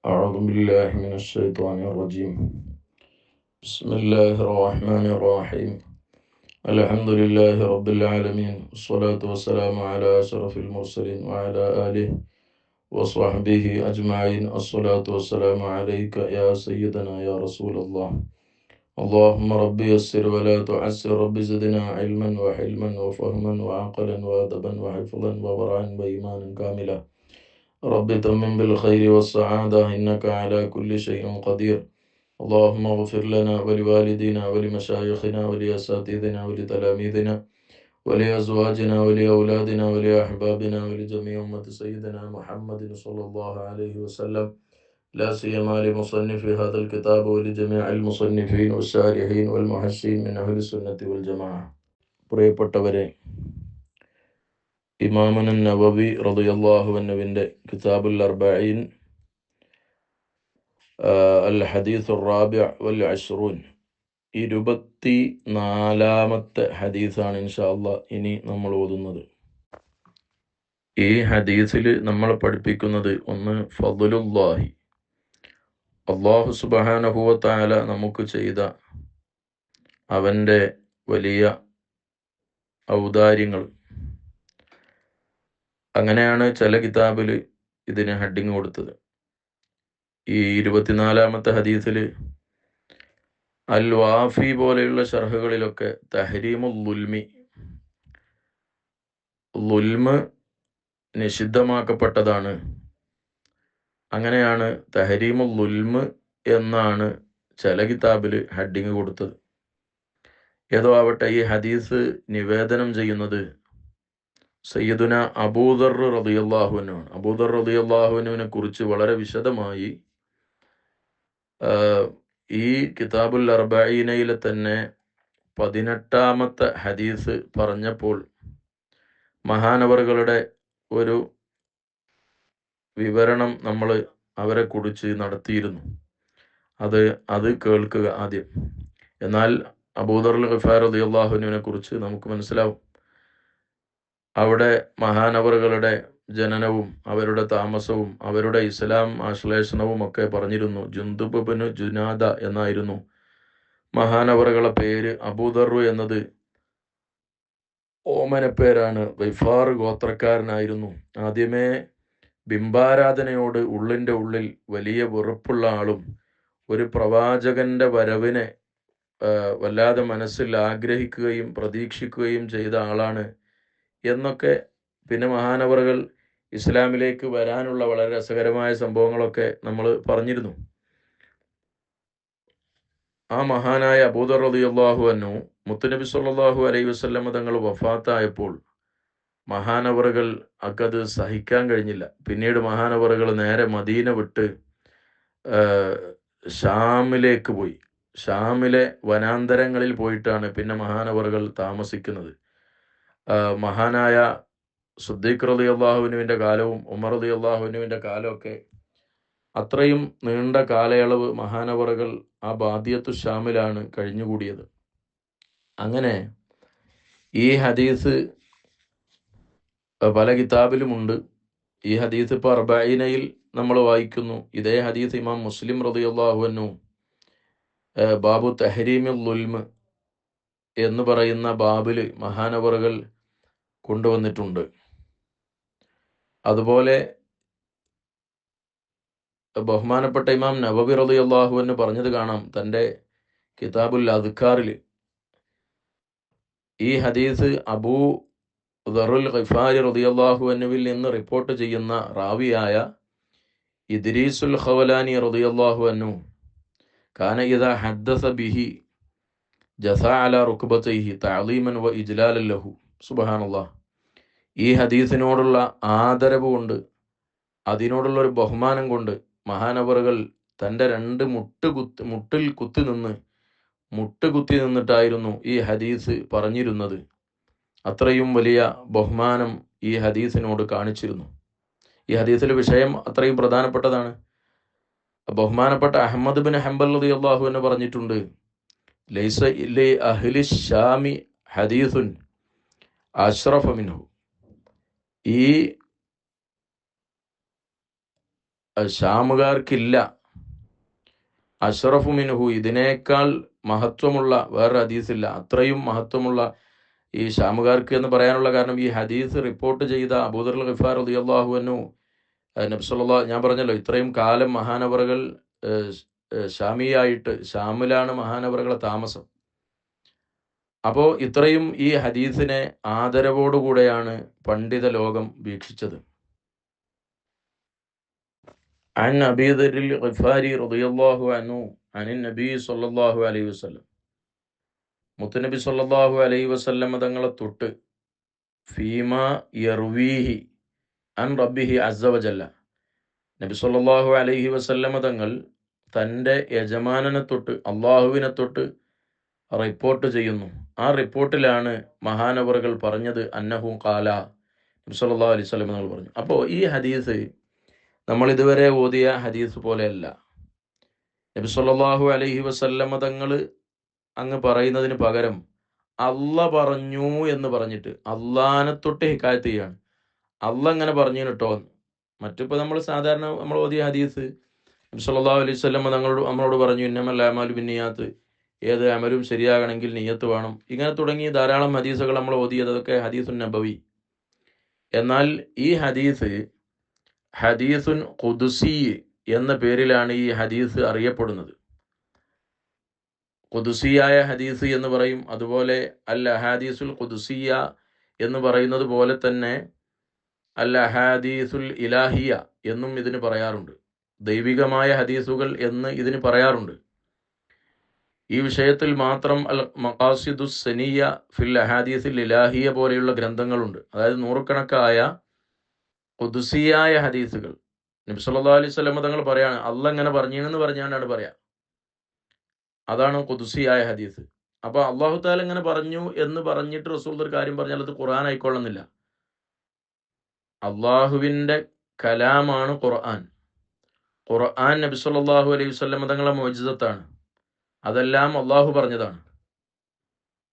أعوذ بالله من الشيطان الرجيم. بسم الله الرحمن الرحيم. الحمد لله رب العالمين، والصلاة والسلام على أشرف المرسلين وعلى آله وصحبه أجمعين. الصلاة والسلام عليك يا سيدنا يا رسول الله. اللهم رب يسر ولا تعسر، رب زدنا علما وحلما وفهما وعقلا وأدبا وحفظا وورعا وإيمانا كاملا. رب تمم بالخير والسعادة، إنك على كل شيء قدير. اللهم اغفر لنا ولوالدينا ولمشايخنا ولأساتذتنا ولتلاميذنا ولأزواجنا ولأولادنا ولأحبابنا ولجميع أمة سيدنا محمد صلى الله عليه وسلم، لا سيما لمصنف هذا الكتاب ولجميع المصنفين والشارحين والمحسين من أهل السنة والجماعة. പ്രിയപ്പെട്ടവരെ, ഇമാമുൻ നവവി റളിയല്ലാഹു അൻഹുവിൻ്റെ കിതാബുൽ അർബഈൻ അൽ ഹദീസ് റാബിഅ വൽ അശ്റൂൻ 24-ാമത്തെ ഹദീസാണ് ഇൻഷാ അല്ലാഹ് ഇനി നമ്മൾ ഓതുന്നത്. ഈ ഹദീസിൽ നമ്മൾ പഠിപ്പിക്കുന്നത് ഒന്ന്, ഫദ്ലുല്ലാഹി, അല്ലാഹു സുബ്ഹാനഹു വ തആല നമുക്ക് ചെയ്ത അവൻ്റെ വലിയ ഔദാര്യങ്ങൾ. അങ്ങനെയാണ് ചില കിതാബിൽ ഇതിന് ഹെഡിങ് കൊടുത്തത്. ഈ 24-ാമത്തെ ഹദീസിൽ അൽ വാഫി പോലെയുള്ള ഷർഹുകളിലൊക്കെ തഹരീമുൽ ലുൽമ് നിഷിദ്ധമാക്കപ്പെട്ടതാണ്. അങ്ങനെയാണ് തഹരീമുൽ ലുൽമ് എന്നാണ് ചില കിതാബിൽ ഹെഡിങ് കൊടുത്തത്. ഏതോ ആവട്ടെ, ഈ ഹദീസ് നിവേദനം ചെയ്യുന്നത് സയ്യിദുന അബൂദർ റളിയല്ലാഹു അൻഹു ആണ്. അബൂദർ റളിയല്ലാഹു അൻഹുവിനെ കുറിച്ച് വളരെ വിശദമായി ഈ കിതാബുൽ അർബഈനയിലെ തന്നെ 18-ാമത്തെ ഹദീസ് പറഞ്ഞപ്പോൾ മഹാനവറുകളുടെ ഒരു വിവരണം നമ്മൾ അവരെ കുറിച്ച് നടത്തിയിരുന്നു. അത് കേൾക്കുക ആദ്യം. എന്നാൽ അബൂദർ ഗിഫാർ റളിയല്ലാഹു അൻഹുവിനെ കുറിച്ച് നമുക്ക് മനസ്സിലാവും. അവിടെ മഹാനവറുകളുടെ ജനനവും അവരുടെ താമസവും അവരുടെ ഇസ്ലാം ആശ്ലേഷണവും ഒക്കെ പറഞ്ഞിരുന്നു. ജുന്ദുബ് ഇബ്നു ജുനാദ എന്നായിരുന്നു മഹാനവറുകളുടെ പേര്. അബൂദർ എന്നത് ഓമനപ്പേരാണ്. ഗിഫാർ ഗോത്രക്കാരനായിരുന്നു. ആദ്യമേ ബിംബാരാധനയോട് ഉള്ളിൻ്റെ ഉള്ളിൽ വലിയ വെറുപ്പുള്ള ആളും ഒരു പ്രവാചകന്റെ വരവിനെ വല്ലാതെ മനസ്സിൽ ആഗ്രഹിക്കുകയും പ്രതീക്ഷിക്കുകയും ചെയ്ത ആളാണ് എന്നൊക്കെ പിന്നെ മഹാനവറുകൾ ഇസ്ലാമിലേക്ക് വരാനുള്ള വളരെ രസകരമായ സംഭവങ്ങളൊക്കെ നമ്മൾ പറഞ്ഞിരുന്നു. ആ മഹാനായ അബൂദർ റളിയല്ലാഹു അൻഹു മുത്തുനബി സ്വല്ലല്ലാഹു അലൈഹി വസല്ലം തങ്ങൾ വഫാത്തായപ്പോൾ മഹാനവറുകൾ അത് സഹിക്കാൻ കഴിഞ്ഞില്ല. പിന്നീട് മഹാനവറുകൾ നേരെ മദീന വിട്ട് ഷാമിലേക്ക് പോയി. ഷാമിലെ വനാന്തരങ്ങളിൽ പോയിട്ടാണ് പിന്നെ മഹാനവറുകൾ താമസിക്കുന്നത്. മഹാനായ സിദ്ദീഖ് റളിയല്ലാഹുവിൻ്റെ കാലവും ഉമർ റളിയല്ലാഹുവിൻ്റെ കാലമൊക്കെ അത്രയും നീണ്ട കാലയളവ് മഹാനവറുകൾ ആ ബാദിയത്തു ഷാമിലാണ് കഴിഞ്ഞുകൂടിയത്. അങ്ങനെ ഈ ഹദീസ് പല കിതാബിലുമുണ്ട്. ഈ ഹദീസ് ഇപ്പോൾ അർബഈനയിൽ നമ്മൾ വായിക്കുന്നു. ഇതേ ഹദീസ് ഇമാം മുസ്ലിം റളിയല്ലാഹു അൻഹു ബാബു തഹരീമിൽ ലുൽമ് എന്ന് പറയുന്ന ബാബിൽ മഹാനവറുകൾ കൊണ്ടുവന്നിട്ടുണ്ട്. അതുപോലെ ബഹുമാനപ്പെട്ട ഇമാം നവവി റളിയല്ലാഹു അൻഹു പറഞ്ഞത് കാണാം തൻ്റെ കിതാബുൽ അദ്കാറിൽ. ഈ ഹദീസ് അബൂ ദറുൽ ഗിഫാരി റളിയല്ലാഹു അൻഹുവിൽ നിന്ന് റിപ്പോർട്ട് ചെയ്യുന്ന റാവിയായ ഇദ്രീസുൽ ഖവലാനി റളിയല്ലാഹു അൻഹു കാന ഇദാ ഹദ്ദസ ബിഹി ജസാ അലാ റുക്ബതൈഹി തഅലീമൻ വ ഇജ്ലാലൻ ലഹു. സുബ്ഹാനല്ലാഹ്. ഈ ഹദീസിനോടുള്ള ആദരവ് കൊണ്ട്, അതിനോടുള്ള ഒരു ബഹുമാനം കൊണ്ട് മഹാനവറുകൾ തൻ്റെ രണ്ട് മുട്ടിൽ കുത്തി നിന്നിട്ടായിരുന്നു ഈ ഹദീസ് പറഞ്ഞിരുന്നത്. അത്രയും വലിയ ബഹുമാനം ഈ ഹദീസിനോട് കാണിച്ചിരുന്നു. ഈ ഹദീസിലെ വിഷയം അത്രയും പ്രധാനപ്പെട്ടതാണ്. ബഹുമാനപ്പെട്ട അഹ്മദ് ബിൻ ഹംബൽ റളിയല്ലാഹു അൻഹു പറഞ്ഞിട്ടുണ്ട്, ലൈസ ലി അഹ്ലി ശാമി ഹദീസുൻ അഷ്റഫ മിൻഹു. ഈ ഷാമുകാർക്കില്ല. അഷ്റഫു മിൻഹു, ഇതിനേക്കാൾ മഹത്വമുള്ള വേറെ ഹദീസില്ല. അത്രയും മഹത്വമുള്ള ഈ ഷാമുകാർക്ക് എന്ന് പറയാനുള്ള കാരണം, ഈ ഹദീസ് റിപ്പോർട്ട് ചെയ്ത അബൂദർ ഗിഫാർ റളിയല്ലാഹു അൻഹു, നബി സല്ലല്ലാഹു, ഞാൻ പറഞ്ഞല്ലോ ഇത്രയും കാലം മഹാനവറുകൾ ഷാമിയായിട്ട്, ഷാമിലാണ് മഹാനവറുകളെ താമസം. അപ്പോൾ ഇത്രയും ഈ ഹദീസിനെ ആദരവോടുകൂടെയാണ് പണ്ഡിത ലോകം വീക്ഷിച്ചത്. عن أبي ذر الغفاري رضي الله عنه عن النبي صلى الله عليه وسلم, മുത്തുനബി സല്ലല്ലാഹു അലൈഹി വസല്ലം തങ്ങളെ തൊട്ട്, ഫീമ യർവീഹി അൻ റബ്ബിഹി അസ്സ വജല്ല, നബി സല്ലല്ലാഹു അലൈഹി വസല്ലം തങ്ങൾ തൻ്റെ യജമാനനെ തൊട്ട്, അള്ളാഹുവിനെ തൊട്ട് റിപ്പോർട്ട് ചെയ്യുന്നു. ആ റിപ്പോർട്ടിലാണ് മഹാനവറുകൾ പറഞ്ഞത്, അന്നഹു ഖാല, നബി സല്ലല്ലാഹു അലൈഹി വസല്ലം തങ്ങൾ പറഞ്ഞു. അപ്പോൾ ഈ ഹദീസ് നമ്മൾ ഇതുവരെ ഓതിയ ഹദീസ് പോലെയല്ല. നബി സല്ലല്ലാഹു അലൈഹി വസല്ലം തങ്ങൾ അങ്ങ് പറയുന്നതിന് പകരം അല്ല പറഞ്ഞു എന്ന് പറഞ്ഞിട്ട് അള്ളാനെ തൊട്ട് ഹിക്കായത്ത് ചെയ്യാണ്. അല്ല അങ്ങനെ പറഞ്ഞു കേട്ടോ. മറ്റിപ്പോൾ നമ്മൾ സാധാരണ നമ്മൾ ഓതിയ ഹദീസ്, നബി സല്ലല്ലാഹു അലൈഹി വസല്ലം നമ്മളോട് പറഞ്ഞു, ഇന്നമൽ അഅ്മാലു ബിന്നിയാത്ത്, ഏത് അമലും ശരിയാകണമെങ്കിൽ നിയ്യത്ത് വേണം. ഇങ്ങനെ തുടങ്ങി ധാരാളം ഹദീസുകൾ നമ്മൾ ഓതിയത്, അതൊക്കെ ഹദീസുൻ നബവി. എന്നാൽ ഈ ഹദീസ് ഹദീസുൻ ഖുദ്സി എന്ന പേരിലാണ് ഈ ഹദീസ് അറിയപ്പെടുന്നത്. ഖുദ്സിയായ ഹദീസ് എന്ന് പറയും. അതുപോലെ അൽ അഹാദീസുൽ ഖുദ്സിയ എന്ന് പറയുന്നത് പോലെ തന്നെ അൽ അഹാദീസുൽ ഇലാഹിയ എന്നും ഇതിന് പറയാറുണ്ട്. ദൈവികമായ ഹദീസുകൾ എന്ന് ഇതിന് പറയാറുണ്ട്. ഈ വിഷയത്തിൽ മാത്രം അൽ മഖാസിദുസ് സനിയ ഫിൽ അഹാദീസിൽ ഇലാഹിയ പോലെയുള്ള ഗ്രന്ഥങ്ങളുണ്ട്. അതായത് നൂറുകണക്കായ ഖുദ്സിയായ ഹദീസുകൾ. നബി സല്ലല്ലാഹു അലൈഹി വസല്ലം തങ്ങൾ പറയാണ്, അല്ല ഇങ്ങനെ പറഞ്ഞെന്ന് പറഞ്ഞാണ് പറയാ. അതാണ് ഖുദ്സിയായ ഹദീസ്. അപ്പോൾ അല്ലാഹു തആല ഇങ്ങനെ പറഞ്ഞു എന്ന് പറഞ്ഞിട്ട് റസൂൽ ഒരു കാര്യം പറഞ്ഞാൽ അത് ഖുർആൻ ആയിക്കൊള്ളുന്നില്ല. അള്ളാഹുവിൻ്റെ കലാമാണ് ഖുർആൻ. ഖുർആൻ നബി സല്ലല്ലാഹു അലൈഹി വസല്ലം തങ്ങളുടെ മുഅ്ജിസത്താണ്. അതെല്ലാം അള്ളാഹു പറഞ്ഞതാണ്.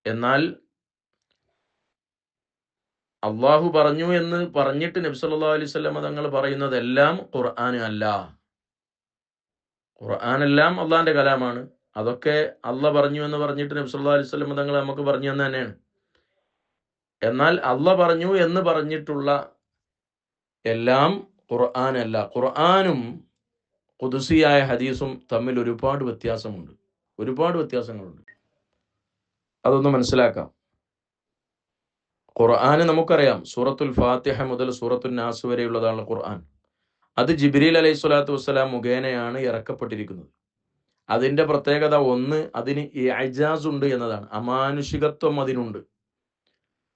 എന്നാൽ അള്ളാഹു പറഞ്ഞു എന്ന് പറഞ്ഞിട്ട് നബി സല്ലല്ലാഹു അലൈഹി വസല്ലം തങ്ങൾ പറയുന്നതെല്ലാം ഖുർആൻ അല്ല. ഖുർആനെല്ലാം അള്ളാഹിൻ്റെ കലാമാണ്. അതൊക്കെ അല്ല പറഞ്ഞു എന്ന് പറഞ്ഞിട്ട് നബി സല്ലല്ലാഹു അലൈഹി വസല്ലം തങ്ങൾ നമുക്ക് പറഞ്ഞു എന്ന് തന്നെയാണ്. എന്നാൽ അല്ല പറഞ്ഞു എന്ന് പറഞ്ഞിട്ടുള്ള എല്ലാം ഖുർആൻ അല്ല. ഖുർആനും ഖുദ്സിയായ ഹദീസും തമ്മിൽ ഒരുപാട് വ്യത്യാസമുണ്ട്, ഒരുപാട് വ്യത്യാസങ്ങളുണ്ട്. അതൊന്ന് മനസ്സിലാക്കാം. ഖുർആന് നമുക്കറിയാം, സൂറത്തുൽ ഫാത്തിഹ മുതൽ സൂറത്തുൽ നാസ് വരെയുള്ളതാണ് ഖുർആൻ. അത് ജിബ്രീൽ അലൈഹി സ്വലാത്തു വസ്സലാം മുഖേനയാണ് ഇറക്കപ്പെട്ടിരിക്കുന്നത്. അതിൻ്റെ പ്രത്യേകത ഒന്ന്, അതിന് ഇഅ്ജാസ് ഉണ്ട് എന്നതാണ്. അമാനുഷികത്വം അതിനുണ്ട്.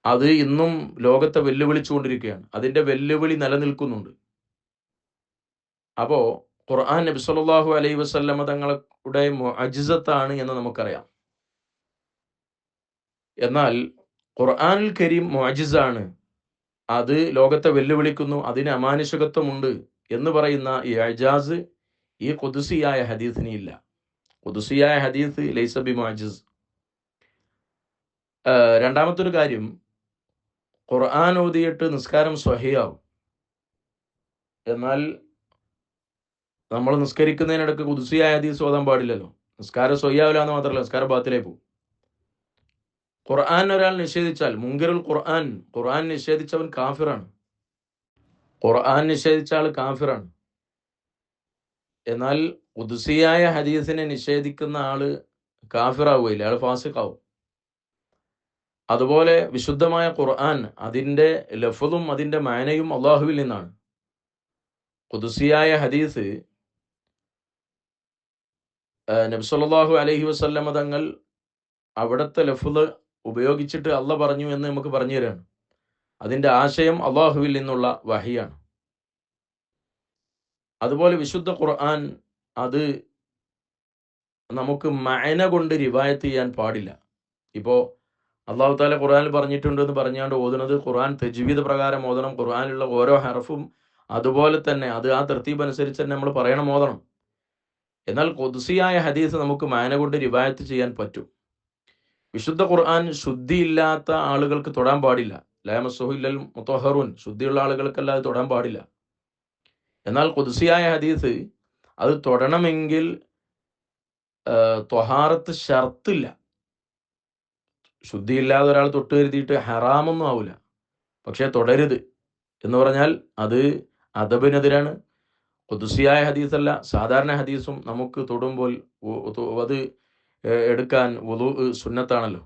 അത് ഇന്നും ലോകത്തെ വെല്ലുവിളിച്ചുകൊണ്ടിരിക്കുകയാണ്. അതിൻ്റെ വെല്ലുവിളി നിലനിൽക്കുന്നുണ്ട്. അപ്പോൾ ഖുർആൻ നബി സല്ലല്ലാഹു അലൈഹി വസല്ലം തങ്ങളുടെ മുഅ്ജിസത്താണ് എന്ന് നമുക്കറിയാം. എന്നാൽ ഖുർആനുൽ കരീം മുഅ്ജിസാണ്, അത് ലോകത്തെ വെല്ലുവിളിക്കുന്നു, അതിന് അമാനുഷികത്വമുണ്ട് എന്ന് പറയുന്ന ഈ ഇഅ്ജാസ് ഈ ഖുദ്സിയായ ഹദീസിന് ഇല്ല. ഖുദ്സിയായ ഹദീസ് ലൈസ ബി മുഅ്ജിസ്. രണ്ടാമത്തൊരു കാര്യം, ഖുർആൻ ഓതിയിട്ട് നിസ്കാരം സ്വഹിയാവും. എന്നാൽ നമ്മൾ നിസ്കരിക്കുന്നതിനിടയ്ക്ക് ഖുദ്സിയായ ഹദീസ് ഓതാൻ പാടില്ലല്ലോ. നിസ്കാരം സ്വഹിയാവില്ല എന്ന് മാത്രമല്ല, നിസ്കാരം ബാത്തിലായി പോകും. ഖുർആൻ ഒരാൾ നിഷേധിച്ചാൽ, മുൻകിറുൽ ഖുർആൻ, ഖുർആൻ നിഷേധിച്ചവൻ കാഫിറാണ്. ഖുർആൻ നിഷേധിച്ച ആൾ കാഫിറാണ്. എന്നാൽ ഖുദ്സിയായ ഹദീസിനെ നിഷേധിക്കുന്ന ആള് കാഫിറാവുകയില്ല, അയാൾ ഫാസിഖാവും. അതുപോലെ വിശുദ്ധമായ ഖുർആൻ, അതിൻ്റെ ലഫ്ളും അതിൻ്റെ മാനയും അള്ളാഹുവിൽ നിന്നാണ്. ഖുദ്സിയായ ഹദീസ് നബി സല്ലല്ലാഹു അലൈഹി വസല്ലം തങ്ങൾ അവിടുത്തെ ലഫ്ള് ഉപയോഗിച്ചിട്ട് അല്ല പറഞ്ഞു എന്ന് നമുക്ക് പറഞ്ഞു തരാണ്. അതിൻ്റെ ആശയം അള്ളാഹുവിൽ നിന്നുള്ള വഹിയാണ്. അതുപോലെ വിശുദ്ധ ഖുർആൻ, അത് നമുക്ക് മഅന കൊണ്ട് റിവായത്ത് ചെയ്യാൻ പാടില്ല. ഇപ്പോൾ അല്ലാഹു തആല ഖുർആനിൽ പറഞ്ഞിട്ടുണ്ട് എന്ന് പറഞ്ഞാണ്ട് ഓതുന്നത്, ഖുർആൻ തജ്വീദ് പ്രകാരം ഓതണം. ഖുർആനിലുള്ള ഓരോ ഹർഫും അതുപോലെ തന്നെ അത് ആ തർത്തീബ് അനുസരിച്ച് തന്നെ നമ്മൾ പറയണം, ഓതണം. എന്നാൽ ഖുദ്സിയായ ഹദീസ് നമുക്ക് മഅന കൊണ്ട് റിവായത്ത് ചെയ്യാൻ പറ്റും. വിശുദ്ധ ഖുർആൻ ശുദ്ധിയില്ലാത്ത ആളുകൾക്ക് തൊടാൻ പാടില്ല. ലാ യമസ്സുഹു ഇല്ലൽ മുത്തഹ്ഹറൂൻ, ശുദ്ധിയുള്ള ആളുകൾക്കല്ലാതെ തൊടാൻ പാടില്ല. എന്നാൽ ഖുദ്സിയായ ഹദീസ് അത് തൊടണമെങ്കിൽ ത്വഹാറത്ത് ഷർത്തില്ല. ശുദ്ധിയില്ലാതെ ഒരാൾ തൊട്ട് കരുതിയിട്ട് ഹറാമൊന്നും ആവില്ല. പക്ഷേ തുടരുത് എന്ന് പറഞ്ഞാൽ അത് അദബിനെതിരാണ്. ഖുദ്സിയായ ഹദീസല്ല, സാധാരണ ഹദീസും നമുക്ക് തൊടുമ്പോൾ അത് എടുക്കാൻ വുളു സുന്നത്താണല്ലോ.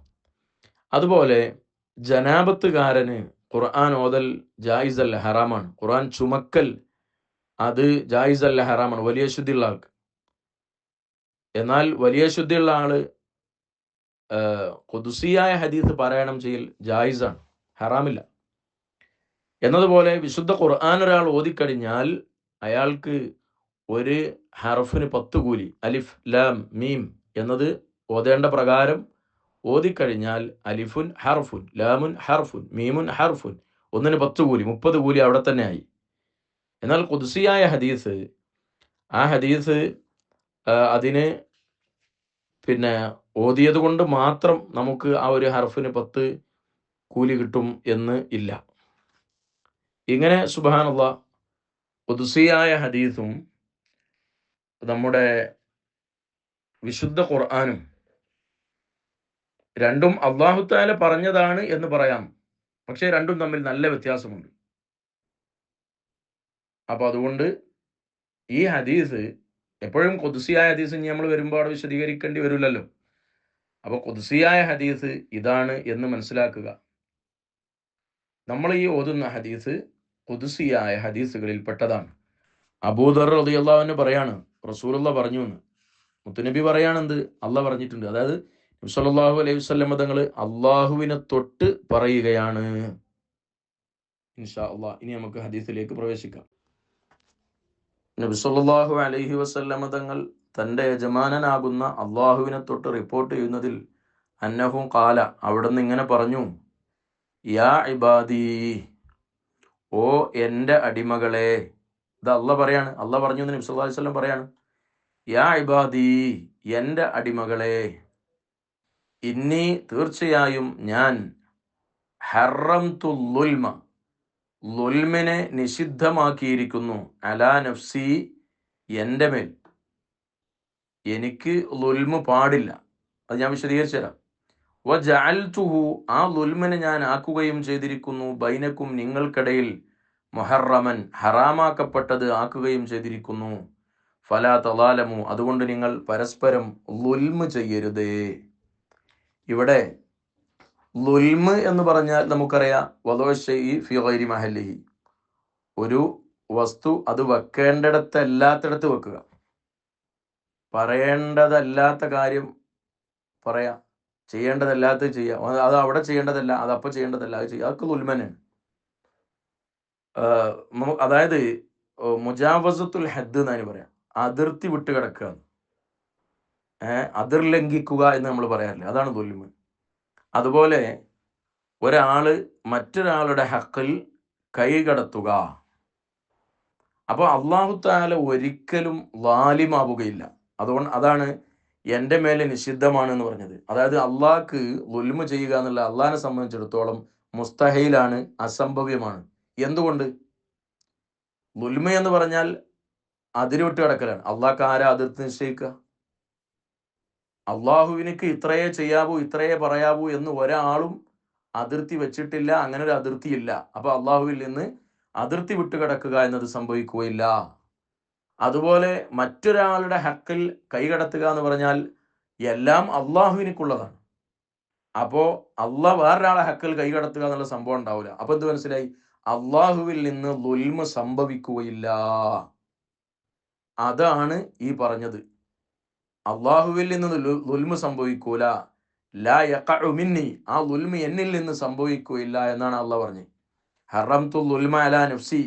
അതുപോലെ ജനാബത്തുകാരന് ഖുർആൻ ഓതൽ ജായിസല്ല, ഹറാമാണ്. ഖുർആൻ ചുമക്കൽ അത് ജായിസല്ല, ഹറാമാണ് വലിയ ശുദ്ധിയുള്ള ആൾക്ക്. എന്നാൽ വലിയ ശുദ്ധിയുള്ള ആള് ഖുദ്സിയായ ഹദീസ് പാരായണം ചെയ്യൽ ജായിസാണ്, ഹറാമില്ല. എന്നതുപോലെ വിശുദ്ധ ഖുർആൻ ഒരാൾ ഓതിക്കഴിഞ്ഞാൽ അയാൾക്ക് ഒരു ഹർഫിന് 10 കൂലി. അലിഫ് ലാം മീം എന്നത് ഓതേണ്ട പ്രകാരം ഓതിക്കഴിഞ്ഞാൽ അലിഫുൻ ഹർഫുൻ, ലാമുൻ ഹർഫുൻ, മീമുൻ ഹർഫുൻ, ഒന്നിന് 10 കൂലി, 30 കൂലി അവിടെ തന്നെ ആയി. എന്നാൽ ഖുദ്സിയായ ഹദീസ്, ആ ഹദീസ് അതിന് പിന്നെ ഓതിയത് കൊണ്ട് മാത്രം നമുക്ക് ആ ഒരു ഹർഫിന് 10 കൂലി കിട്ടും എന്ന് ഇല്ല. ഇങ്ങനെ സുബ്ഹാനല്ലാഹ് ഖുദ്സിയായ ഹദീസും നമ്മുടെ വിശുദ്ധ ഖുർആനും രണ്ടും അല്ലാഹു തആല പറഞ്ഞതാണ് എന്ന് പറയാം. പക്ഷേ രണ്ടും തമ്മിൽ നല്ല വ്യത്യാസമുണ്ട്. അപ്പോൾ അതുകൊണ്ട് ഈ ഹദീസ് എപ്പോഴും ഖുദ്സിയായ ഹദീസ് നമ്മൾ വരുമ്പോൾ അവിടെ വിശദീകരിക്കേണ്ടി വരില്ലല്ലോ. അപ്പോൾ ഖുദ്സിയായ ഹദീസ് ഇതാണ് എന്ന് മനസ്സിലാക്കുക. നമ്മൾ ഈ ഓതുന്ന ഹദീസ് ഖുദ്സിയായ ഹദീസുകളിൽ പെട്ടതാണ്. അബൂദർ റളിയല്ലാഹു അൻഹു പറയാണ്, റസൂലുള്ള പറഞ്ഞു എന്ന്. മുത്തുനബി പറയാണെന്ത്, അള്ളാഹ് പറഞ്ഞിട്ടുണ്ട്. അതായത് നബി സല്ലല്ലാഹു അലൈഹി വസല്ലം തങ്ങൾ അള്ളാഹുവിനെ തൊട്ട് പറയുകയാണ്. ഇൻഷാ അള്ളാഹ് ഇനി നമുക്ക് ഹദീസിലേക്ക് പ്രവേശിക്കാം. നബി സല്ലല്ലാഹു അലൈഹി വസല്ലം തങ്ങൾ തൻ്റെ യജമാനനാകുന്ന അള്ളാഹുവിനെ തൊട്ട് റിപ്പോർട്ട് ചെയ്യുന്നതിൽ അന്നഹു ഖാല, അവിടുന്ന് ഇങ്ങനെ പറഞ്ഞു, യാ ഇബാദി, ഓ എൻ്റെ അടിമകളെ. ഇത് അള്ളാഹ് പറയാണ്, അള്ളാഹ് പറഞ്ഞു എന്ന് നബി സല്ലല്ലാഹു അലൈഹി വസല്ലം പറയാണ്. യാ ഇബാദി, എൻ്റെ അടിമകളെ, ഇന്നി, തീർച്ചയായും ഞാൻ, ഹറംതു ളുൽമ, ളുൽമിനെ നിഷിദ്ധമാക്കിയിരിക്കുന്നു, അലാ നഫ്സി, എൻ്റെ മേൽ. എനിക്ക് ളുൽമ് പാടില്ല. അത് ഞാൻ വിശദീകരിച്ചു തരാം. വജഅൽതുഹു, ആ ളുൽമിനെ ഞാൻ ആക്കുകയും ചെയ്തിരിക്കുന്നു, ബൈനക്കും, നിങ്ങൾക്കിടയിൽ, മുഹറമൻ, ഹറാമാക്കപ്പെട്ടത് ആക്കുകയും ചെയ്തിരിക്കുന്നു, ഫലാ തളാലമു, അതുകൊണ്ട് നിങ്ങൾ പരസ്പരം ളുൽമ് ചെയ്യരുതേ. ഇവിടെ ളുൽമ് എന്ന് പറഞ്ഞാൽ നമുക്കറിയാം, വദഉ ശൈഇ ഫീ ഗൈരി മഹല്ലിഹി, ഒരു വസ്തു അത് വെക്കേണ്ടിടത്തല്ലാത്തിടത്ത് വെക്കുക. പറയേണ്ടതല്ലാത്ത കാര്യം പറയാം, ചെയ്യേണ്ടതല്ലാത്തത് ചെയ്യാം. അത് അവിടെ ചെയ്യേണ്ടതല്ല, അത് അപ്പോൾ ചെയ്യേണ്ടതല്ല, അത് ചെയ്യുക. അതൊക്കെ ളുൽമനാണ്. അതായത് മുജാവസത്തുൽ ഹദ് എന്നതിന് പറയാം, അതിർത്തി വിട്ട് കിടക്കുക, അതിർ ലംഘിക്കുക എന്ന് നമ്മൾ പറയാറില്ല, അതാണ് ളുൽമ്. അതുപോലെ ഒരാള് മറ്റൊരാളുടെ ഹക്കിൽ കൈകടത്തുക. അപ്പോൾ അല്ലാഹു തആല ഒരിക്കലും ളാലിമാവുകയില്ല. അതുകൊണ്ട് അതാണ് എൻ്റെ മേലെ നിഷിദ്ധമാണ് എന്ന് പറഞ്ഞത്. അതായത് അള്ളാഹ്ക്ക് ളുൽമ് ചെയ്യുക എന്നുള്ള അള്ളാഹിനെ സംബന്ധിച്ചിടത്തോളം മുസ്തഹീലാണ്, അസംഭവ്യമാണ്. എന്തുകൊണ്ട്? ളുൽമ് എന്ന് പറഞ്ഞാൽ അതിരുവിട്ട് കിടക്കലാണ്. അള്ളാഹ്ക്ക് ആരാ അതിർത്തി നിശ്ചയിക്കുക? അള്ളാഹുവിനക്ക് ഇത്രയേ ചെയ്യാവൂ, ഇത്രയേ പറയാവൂ എന്ന് ഒരാളും അതിർത്തി വെച്ചിട്ടില്ല. അങ്ങനെ ഒരു അതിർത്തിയില്ല. അപ്പോൾ അള്ളാഹുവിൽ നിന്ന് അതിർത്തി വിട്ടുകിടക്കുക എന്നത് സംഭവിക്കുകയില്ല. അതുപോലെ മറ്റൊരാളുടെ ഹക്കിൽ കൈകടത്തുക എന്ന് പറഞ്ഞാൽ എല്ലാം അള്ളാഹുവിനക്കുള്ളതാണ്. അപ്പോൾ അള്ളാഹ് വേറൊരാളെ ഹക്കിൽ കൈകടത്തുക എന്നുള്ള സംഭവം ഉണ്ടാവില്ല. അപ്പോൾ എന്ത് മനസ്സിലായി? അള്ളാഹുവിൽ നിന്ന് ളുൽമ് സംഭവിക്കുകയില്ല. അതാണ് ഈ പറഞ്ഞത്. അള്ളാഹുവിൽ നിന്ന് ളുൽമ് സംഭവിക്കൂല. ലാ യഖഉ മിന്നി, ആ ളുൽമ് എന്നിൽ നിന്ന് സംഭവിക്കുകയില്ല എന്നാണ് അള്ളാഹ് പറഞ്ഞത്. ഹറംതു ളുൽമ അലാ നഫ്സി,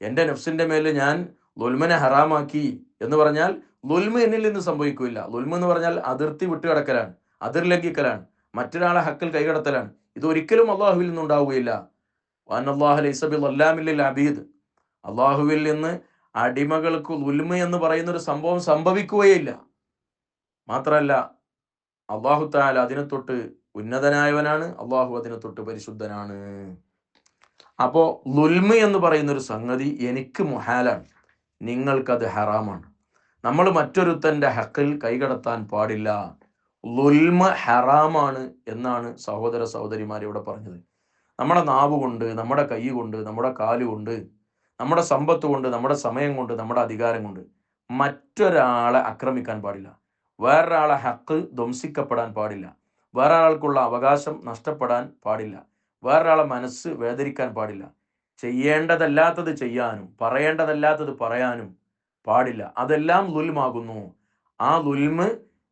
എൻ്റെ നഫ്സിൻ്റെ മേൽ ഞാൻ ളുൽമിനെ ഹറാമാക്കി എന്ന് പറഞ്ഞാൽ ളുൽമ് എന്നിൽ നിന്ന് സംഭവിക്കുകയില്ല. ളുൽമ് എന്ന് പറഞ്ഞാൽ അതിർത്തി വിട്ടുകിടക്കലാണ്, അതിർ ലംഘിക്കലാണ്, മറ്റൊരാളെ ഹക്കിൽ കൈകടത്തലാണ്. ഇതൊരിക്കലും അള്ളാഹുവിൽ നിന്നുണ്ടാവുകയില്ല. വഅന്നല്ലാഹ ലൈസ ബിളല്ലാമിൻ ലിൽ അബീദ്, അള്ളാഹുവിൽ നിന്ന് അടിമകൾക്ക് ളുൽമ് എന്ന് പറയുന്നൊരു സംഭവം സംഭവിക്കുകയില്ല. മാത്രമല്ല അള്ളാഹു തആല അതിനെ തൊട്ട് ഉന്നതനായവനാണ്, അള്ളാഹു അതിനെ തൊട്ട് പരിശുദ്ധനാണ്. അപ്പോൾ ളുൽമ് എന്ന് പറയുന്നൊരു സംഗതി എനിക്ക് മുഹാലാണ്, നിങ്ങൾക്കത് ഹറാമാണ്. നമ്മൾ മറ്റൊരുത്തൻ്റെ ഹക്കിൽ കൈകടത്താൻ പാടില്ല. ളുൽമ ഹറാമാണ് എന്നാണ് സഹോദര സഹോദരിമാരെ ഇവിടെ പറഞ്ഞത്. നമ്മുടെ നാവ് കൊണ്ട്, നമ്മുടെ കൈ കൊണ്ട്, നമ്മുടെ കാലുകൊണ്ട്, നമ്മുടെ സമ്പത്ത് കൊണ്ട്, നമ്മുടെ സമയം കൊണ്ട്, നമ്മുടെ അധികാരം കൊണ്ട് മറ്റൊരാളെ ആക്രമിക്കാൻ പാടില്ല. വേറൊരാളെ ഹക്ക് ധ്വംസിക്കപ്പെടാൻ പാടില്ല. വേറൊരാൾക്കുള്ള അവകാശം നഷ്ടപ്പെടാൻ പാടില്ല. വേറൊരാളെ മനസ്സ് വേദനിക്കാൻ പാടില്ല. ചെയ്യേണ്ടതല്ലാത്തത് ചെയ്യാനും പറയേണ്ടതല്ലാത്തത് പറയാനും പാടില്ല. അതെല്ലാം ളുൽമാകുന്നു. ആ ളുൽമ്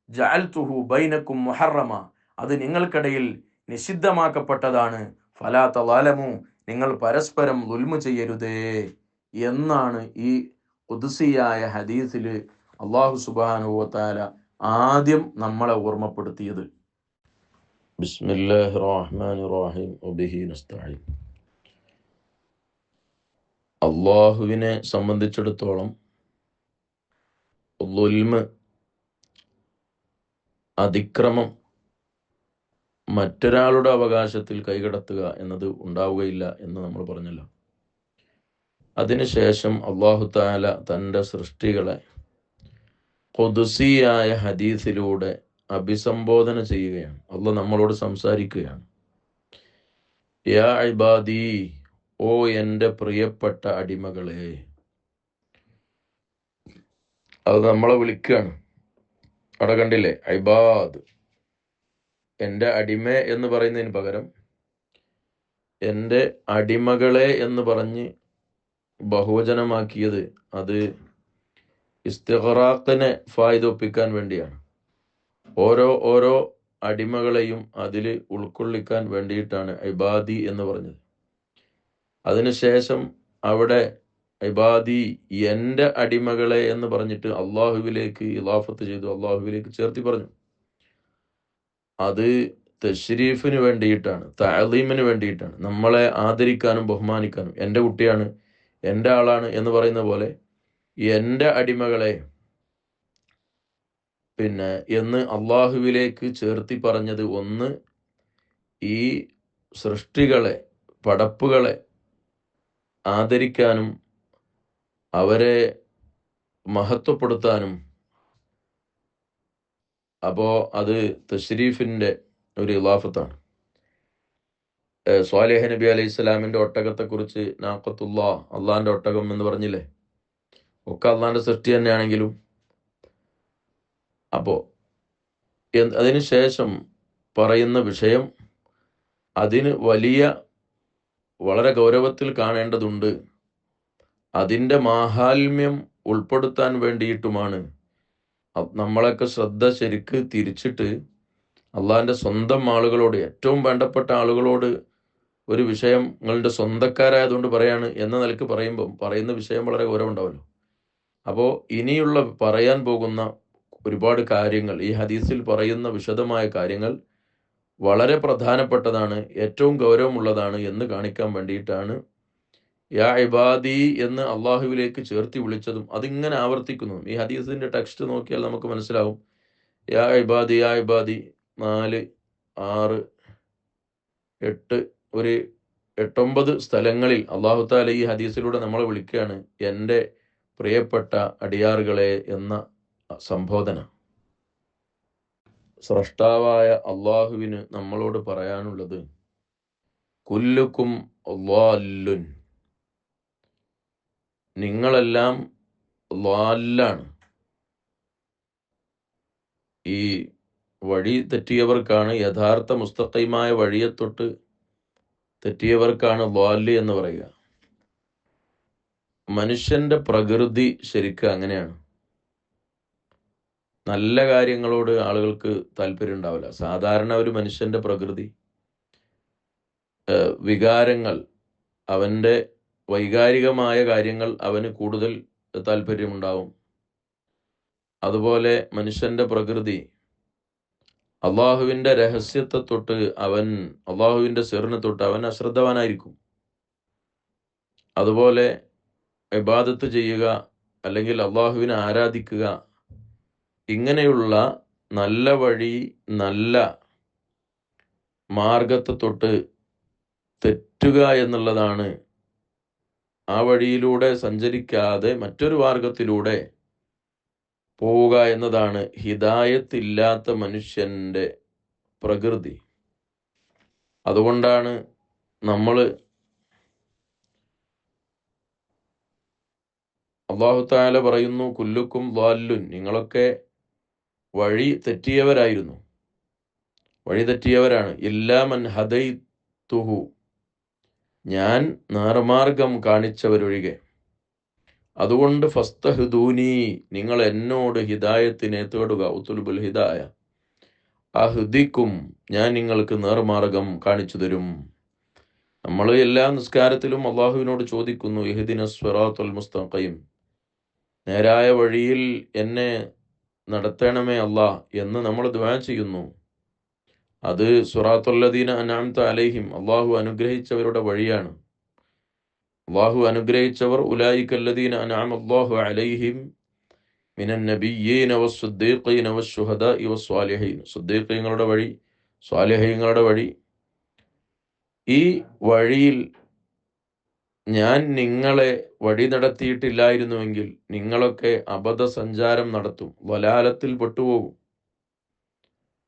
ജഅൽതുഹു ബൈനക്കും മുഹറമ, അത് നിങ്ങൾക്കിടയിൽ നിഷിദ്ധമാക്കപ്പെട്ടതാണ്. ഫലാ തളാലമു, നിങ്ങൾ പരസ്പരം ളുൽമ് ചെയ്യരുതേ എന്നാണ് ഈ ഖുദ്സിയായ ഹദീസിൽ അല്ലാഹു സുബ്ഹാനഹു വ തആല ആദ്യം നമ്മളെ ഓർമ്മപ്പെടുത്തിയത്. ബിസ്മില്ലാഹിർ റഹ്മാനിർ റഹീം വബിഹി നസ്തഈൻ. അല്ലാഹുവിനെ സംബന്ധിച്ചിടത്തോളം ളുൽമ്, അതിക്രമം, മറ്റൊരാളുടെ അവകാശത്തിൽ കൈകടത്തുക എന്നത് ഉണ്ടാവുകയില്ല എന്ന് നമ്മൾ പറഞ്ഞല്ലോ. അതിനുശേഷം അല്ലാഹു തആല തൻ്റെ സൃഷ്ടികളെ ഖുദ്സിയായ ഹദീസിലൂടെ അഭിസംബോധന ചെയ്യുകയാണ്. അല്ലാഹ് നമ്മളോട് സംസാരിക്കുകയാണ്. യാ ഇബാദി, ഓ എൻ്റെ പ്രിയപ്പെട്ട അടിമകളെ. അത് നമ്മളെ വിളിക്കുകയാണ്. അവിടെ കണ്ടില്ലേ, ഇബാദ്, എൻ്റെ അടിമ എന്ന് പറയുന്നതിന് പകരം എൻ്റെ അടിമകളെ എന്ന് പറഞ്ഞ് ബഹുവചനമാക്കിയത് അത് ഇസ്തിഗ്റാഖിനെ ഫായിദ ഒപ്പിക്കാൻ വേണ്ടിയാണ്. ഓരോ അടിമകളെയും അതിൽ ഉൾക്കൊള്ളിക്കാൻ വേണ്ടിയിട്ടാണ് ഇബാദി എന്ന് പറഞ്ഞത്. അതിനുശേഷം അവിടെ ഇബാദി, എൻ്റെ അടിമകളെ എന്ന് പറഞ്ഞിട്ട് അള്ളാഹുവിലേക്ക് ഇളാഫത്ത് ചെയ്തു, അള്ളാഹുവിലേക്ക് ചേർത്തി പറഞ്ഞു. അത് തശ്രീഫിന് വേണ്ടിയിട്ടാണ്, തഅലീമിന് വേണ്ടിയിട്ടാണ്, നമ്മളെ ആദരിക്കാനും ബഹുമാനിക്കാനും. എൻ്റെ കുട്ടിയാണ്, എൻ്റെ ആളാണ് എന്ന് പറയുന്ന പോലെ എൻ്റെ അടിമകളെ എന്ന് അള്ളാഹുവിലേക്ക് ചേർത്തി പറഞ്ഞത് ഒന്ന് ഈ സൃഷ്ടികളെ, പടപ്പുകളെ ആദരിക്കാനും അവരെ മഹത്വപ്പെടുത്താനും. അപ്പോൾ അത് തശ്രീഫിൻ്റെ ഒരു ഇളാഫത്താണ്. സ്വാലിഹ് നബി അലൈഹി സ്വലാമിൻ്റെ ഒട്ടകത്തെക്കുറിച്ച് നാഖത്തുല്ലാ, അള്ളാഹിൻ്റെ ഒട്ടകം എന്ന് പറഞ്ഞില്ലേ, ഒക്കെ അള്ളാഹിൻ്റെ സൃഷ്ടി തന്നെയാണെങ്കിലും. അപ്പോൾ അതിനുശേഷം പറയുന്ന വിഷയം അതിന് വളരെ ഗൗരവത്തിൽ കാണേണ്ടതുണ്ട്. അതിൻ്റെ മാഹാത്മ്യം ഉൾപ്പെടുത്താൻ വേണ്ടിയിട്ടുമാണ് നമ്മളൊക്കെ ശ്രദ്ധ ശരിക്ക് തിരിച്ചിട്ട് അള്ളാഹിൻ്റെ സ്വന്തം ആളുകളോട്, ഏറ്റവും വേണ്ടപ്പെട്ട ആളുകളോട് ഒരു വിഷയം നിങ്ങളുടെ സ്വന്തക്കാരായതുകൊണ്ട് പറയാണ് എന്ന നിലക്ക് പറയുന്ന വിഷയം വളരെ ഗൗരവമുണ്ടാവല്ലോ. അപ്പോൾ ഇനിയുള്ള പറയാൻ പോകുന്ന ഒരുപാട് കാര്യങ്ങൾ, ഈ ഹദീസിൽ പറയുന്ന വിശദമായ കാര്യങ്ങൾ വളരെ പ്രധാനപ്പെട്ടതാണ്, ഏറ്റവും ഗൗരവമുള്ളതാണ് എന്ന് കാണിക്കാൻ വേണ്ടിയിട്ടാണ് യാ ഇബാദി എന്ന് അള്ളാഹുവിലേക്ക് ചേർത്തി വിളിച്ചതും അതിങ്ങനെ ആവർത്തിക്കുന്നു. ഈ ഹദീസിൻ്റെ ടെക്സ്റ്റ് നോക്കിയാൽ നമുക്ക് മനസ്സിലാവും. യാ ഇബാദി, യാ ഇബാദി 4, 6, 8, ഒരു 8-9 സ്ഥലങ്ങളിൽ അള്ളാഹു തആല ഈ ഹദീസിലൂടെ നമ്മളെ വിളിക്കുകയാണ് എൻ്റെ പ്രിയപ്പെട്ട അടിയാറുകളെ എന്ന സംബോധന. സ്രഷ്ടാവായ അള്ളാഹുവിന് നമ്മളോട് പറയാനുള്ളത് കുല്ലുക്കും ളാല്ലുൻ, നിങ്ങളെല്ലാം ളാല്ലാണ്. ഈ വഴി തെറ്റിയവർക്കാണ്, യഥാർത്ഥ മുസ്തഖീമായ വഴിയെ തൊട്ട് തെറ്റിയവർക്കാണ് ളാല് എന്ന് പറയുക. മനുഷ്യന്റെ പ്രകൃതി ശരിക്കും അങ്ങനെയാണ്. നല്ല കാര്യങ്ങളോട് ആളുകൾക്ക് താല്പര്യം ഉണ്ടാവില്ല. സാധാരണ ഒരു മനുഷ്യന്റെ പ്രകൃതി, വികാരങ്ങൾ, അവൻ്റെ വൈകാരികമായ കാര്യങ്ങൾ അവന് കൂടുതൽ താല്പര്യമുണ്ടാവും. അതുപോലെ മനുഷ്യന്റെ പ്രകൃതി അള്ളാഹുവിൻ്റെ രഹസ്യത്തെ തൊട്ട് അള്ളാഹുവിൻ്റെ സിറിനെ തൊട്ട് അവൻ അശ്രദ്ധവാനായിരിക്കും. അതുപോലെ ഇബാദത്ത് ചെയ്യുക, അല്ലെങ്കിൽ അള്ളാഹുവിനെ ആരാധിക്കുക, ഇങ്ങനെയുള്ള നല്ല വഴി, നല്ല മാർഗത്തെ തൊട്ട് തെറ്റുക എന്നുള്ളതാണ് ആ വഴിയിലൂടെ സഞ്ചരിക്കാതെ മറ്റൊരു മാർഗത്തിലൂടെ പോവുക എന്നതാണ് ഹിദായത്തില്ലാത്ത മനുഷ്യൻ്റെ പ്രകൃതി. അതുകൊണ്ടാണ് നമ്മൾ അല്ലാഹു തആല പറയുന്നു, കുല്ലുക്കും ളാല്ലുൻ, നിങ്ങളൊക്കെ വഴി തെറ്റിയവരായിരുന്നു, വഴി തെറ്റിയവരാണ്. ഇല്ലാ മൻ ഹദൈതുഹു, ഞാൻ നേർമാർഗം കാണിച്ചവരൊഴികെ. അതുകൊണ്ട് ഫസ്തഹ്ദൂനി, നിങ്ങൾ എന്നോട് ഹിദായത്തിനെ തേടുക. ഉത്തുലുബുൽ ഹിദായ, അഹ്ദിക്കും, ഞാൻ നിങ്ങൾക്ക് നേർമാർഗം കാണിച്ചു തരും. നമ്മൾ എല്ലാ നിസ്കാരത്തിലും അള്ളാഹുവിനോട് ചോദിക്കുന്നു, ഇഹ്ദിനസ് സിറാത്തുൽ മുസ്തഖീം, നേരായ വഴിയിൽ എന്നെ നടത്തണമേ അല്ലാ എന്ന് നമ്മൾ ദുആ ചെയ്യുന്നു. അത് സിറാത്തുല്ലദീന അൻഅംത അലൈഹിം, അള്ളാഹു അനുഗ്രഹിച്ചവരുടെ വഴിയാണ്. അള്ളാഹു അനുഗ്രഹിച്ചവർ ഉലൈകല്ലദീന അൻഅമല്ലാഹു അലൈഹിം മിനൻ നബിയ്യീന വസ്സുദ്ദീഖീന വശുഹദാഇ വസ്സാലിഹീൻ, സുദ്ദീഖീങ്ങളുടെ വഴി, സ്വാലിഹീങ്ങളുടെ വഴി. ഈ വഴിയിൽ ഞാൻ നിങ്ങളെ വഴി നടത്തിയിട്ടില്ലായിരുന്നുവെങ്കിൽ നിങ്ങളൊക്കെ അബദ്ധസഞ്ചാരം നടത്തും, വലാലത്തിൽ പെട്ടുപോകും.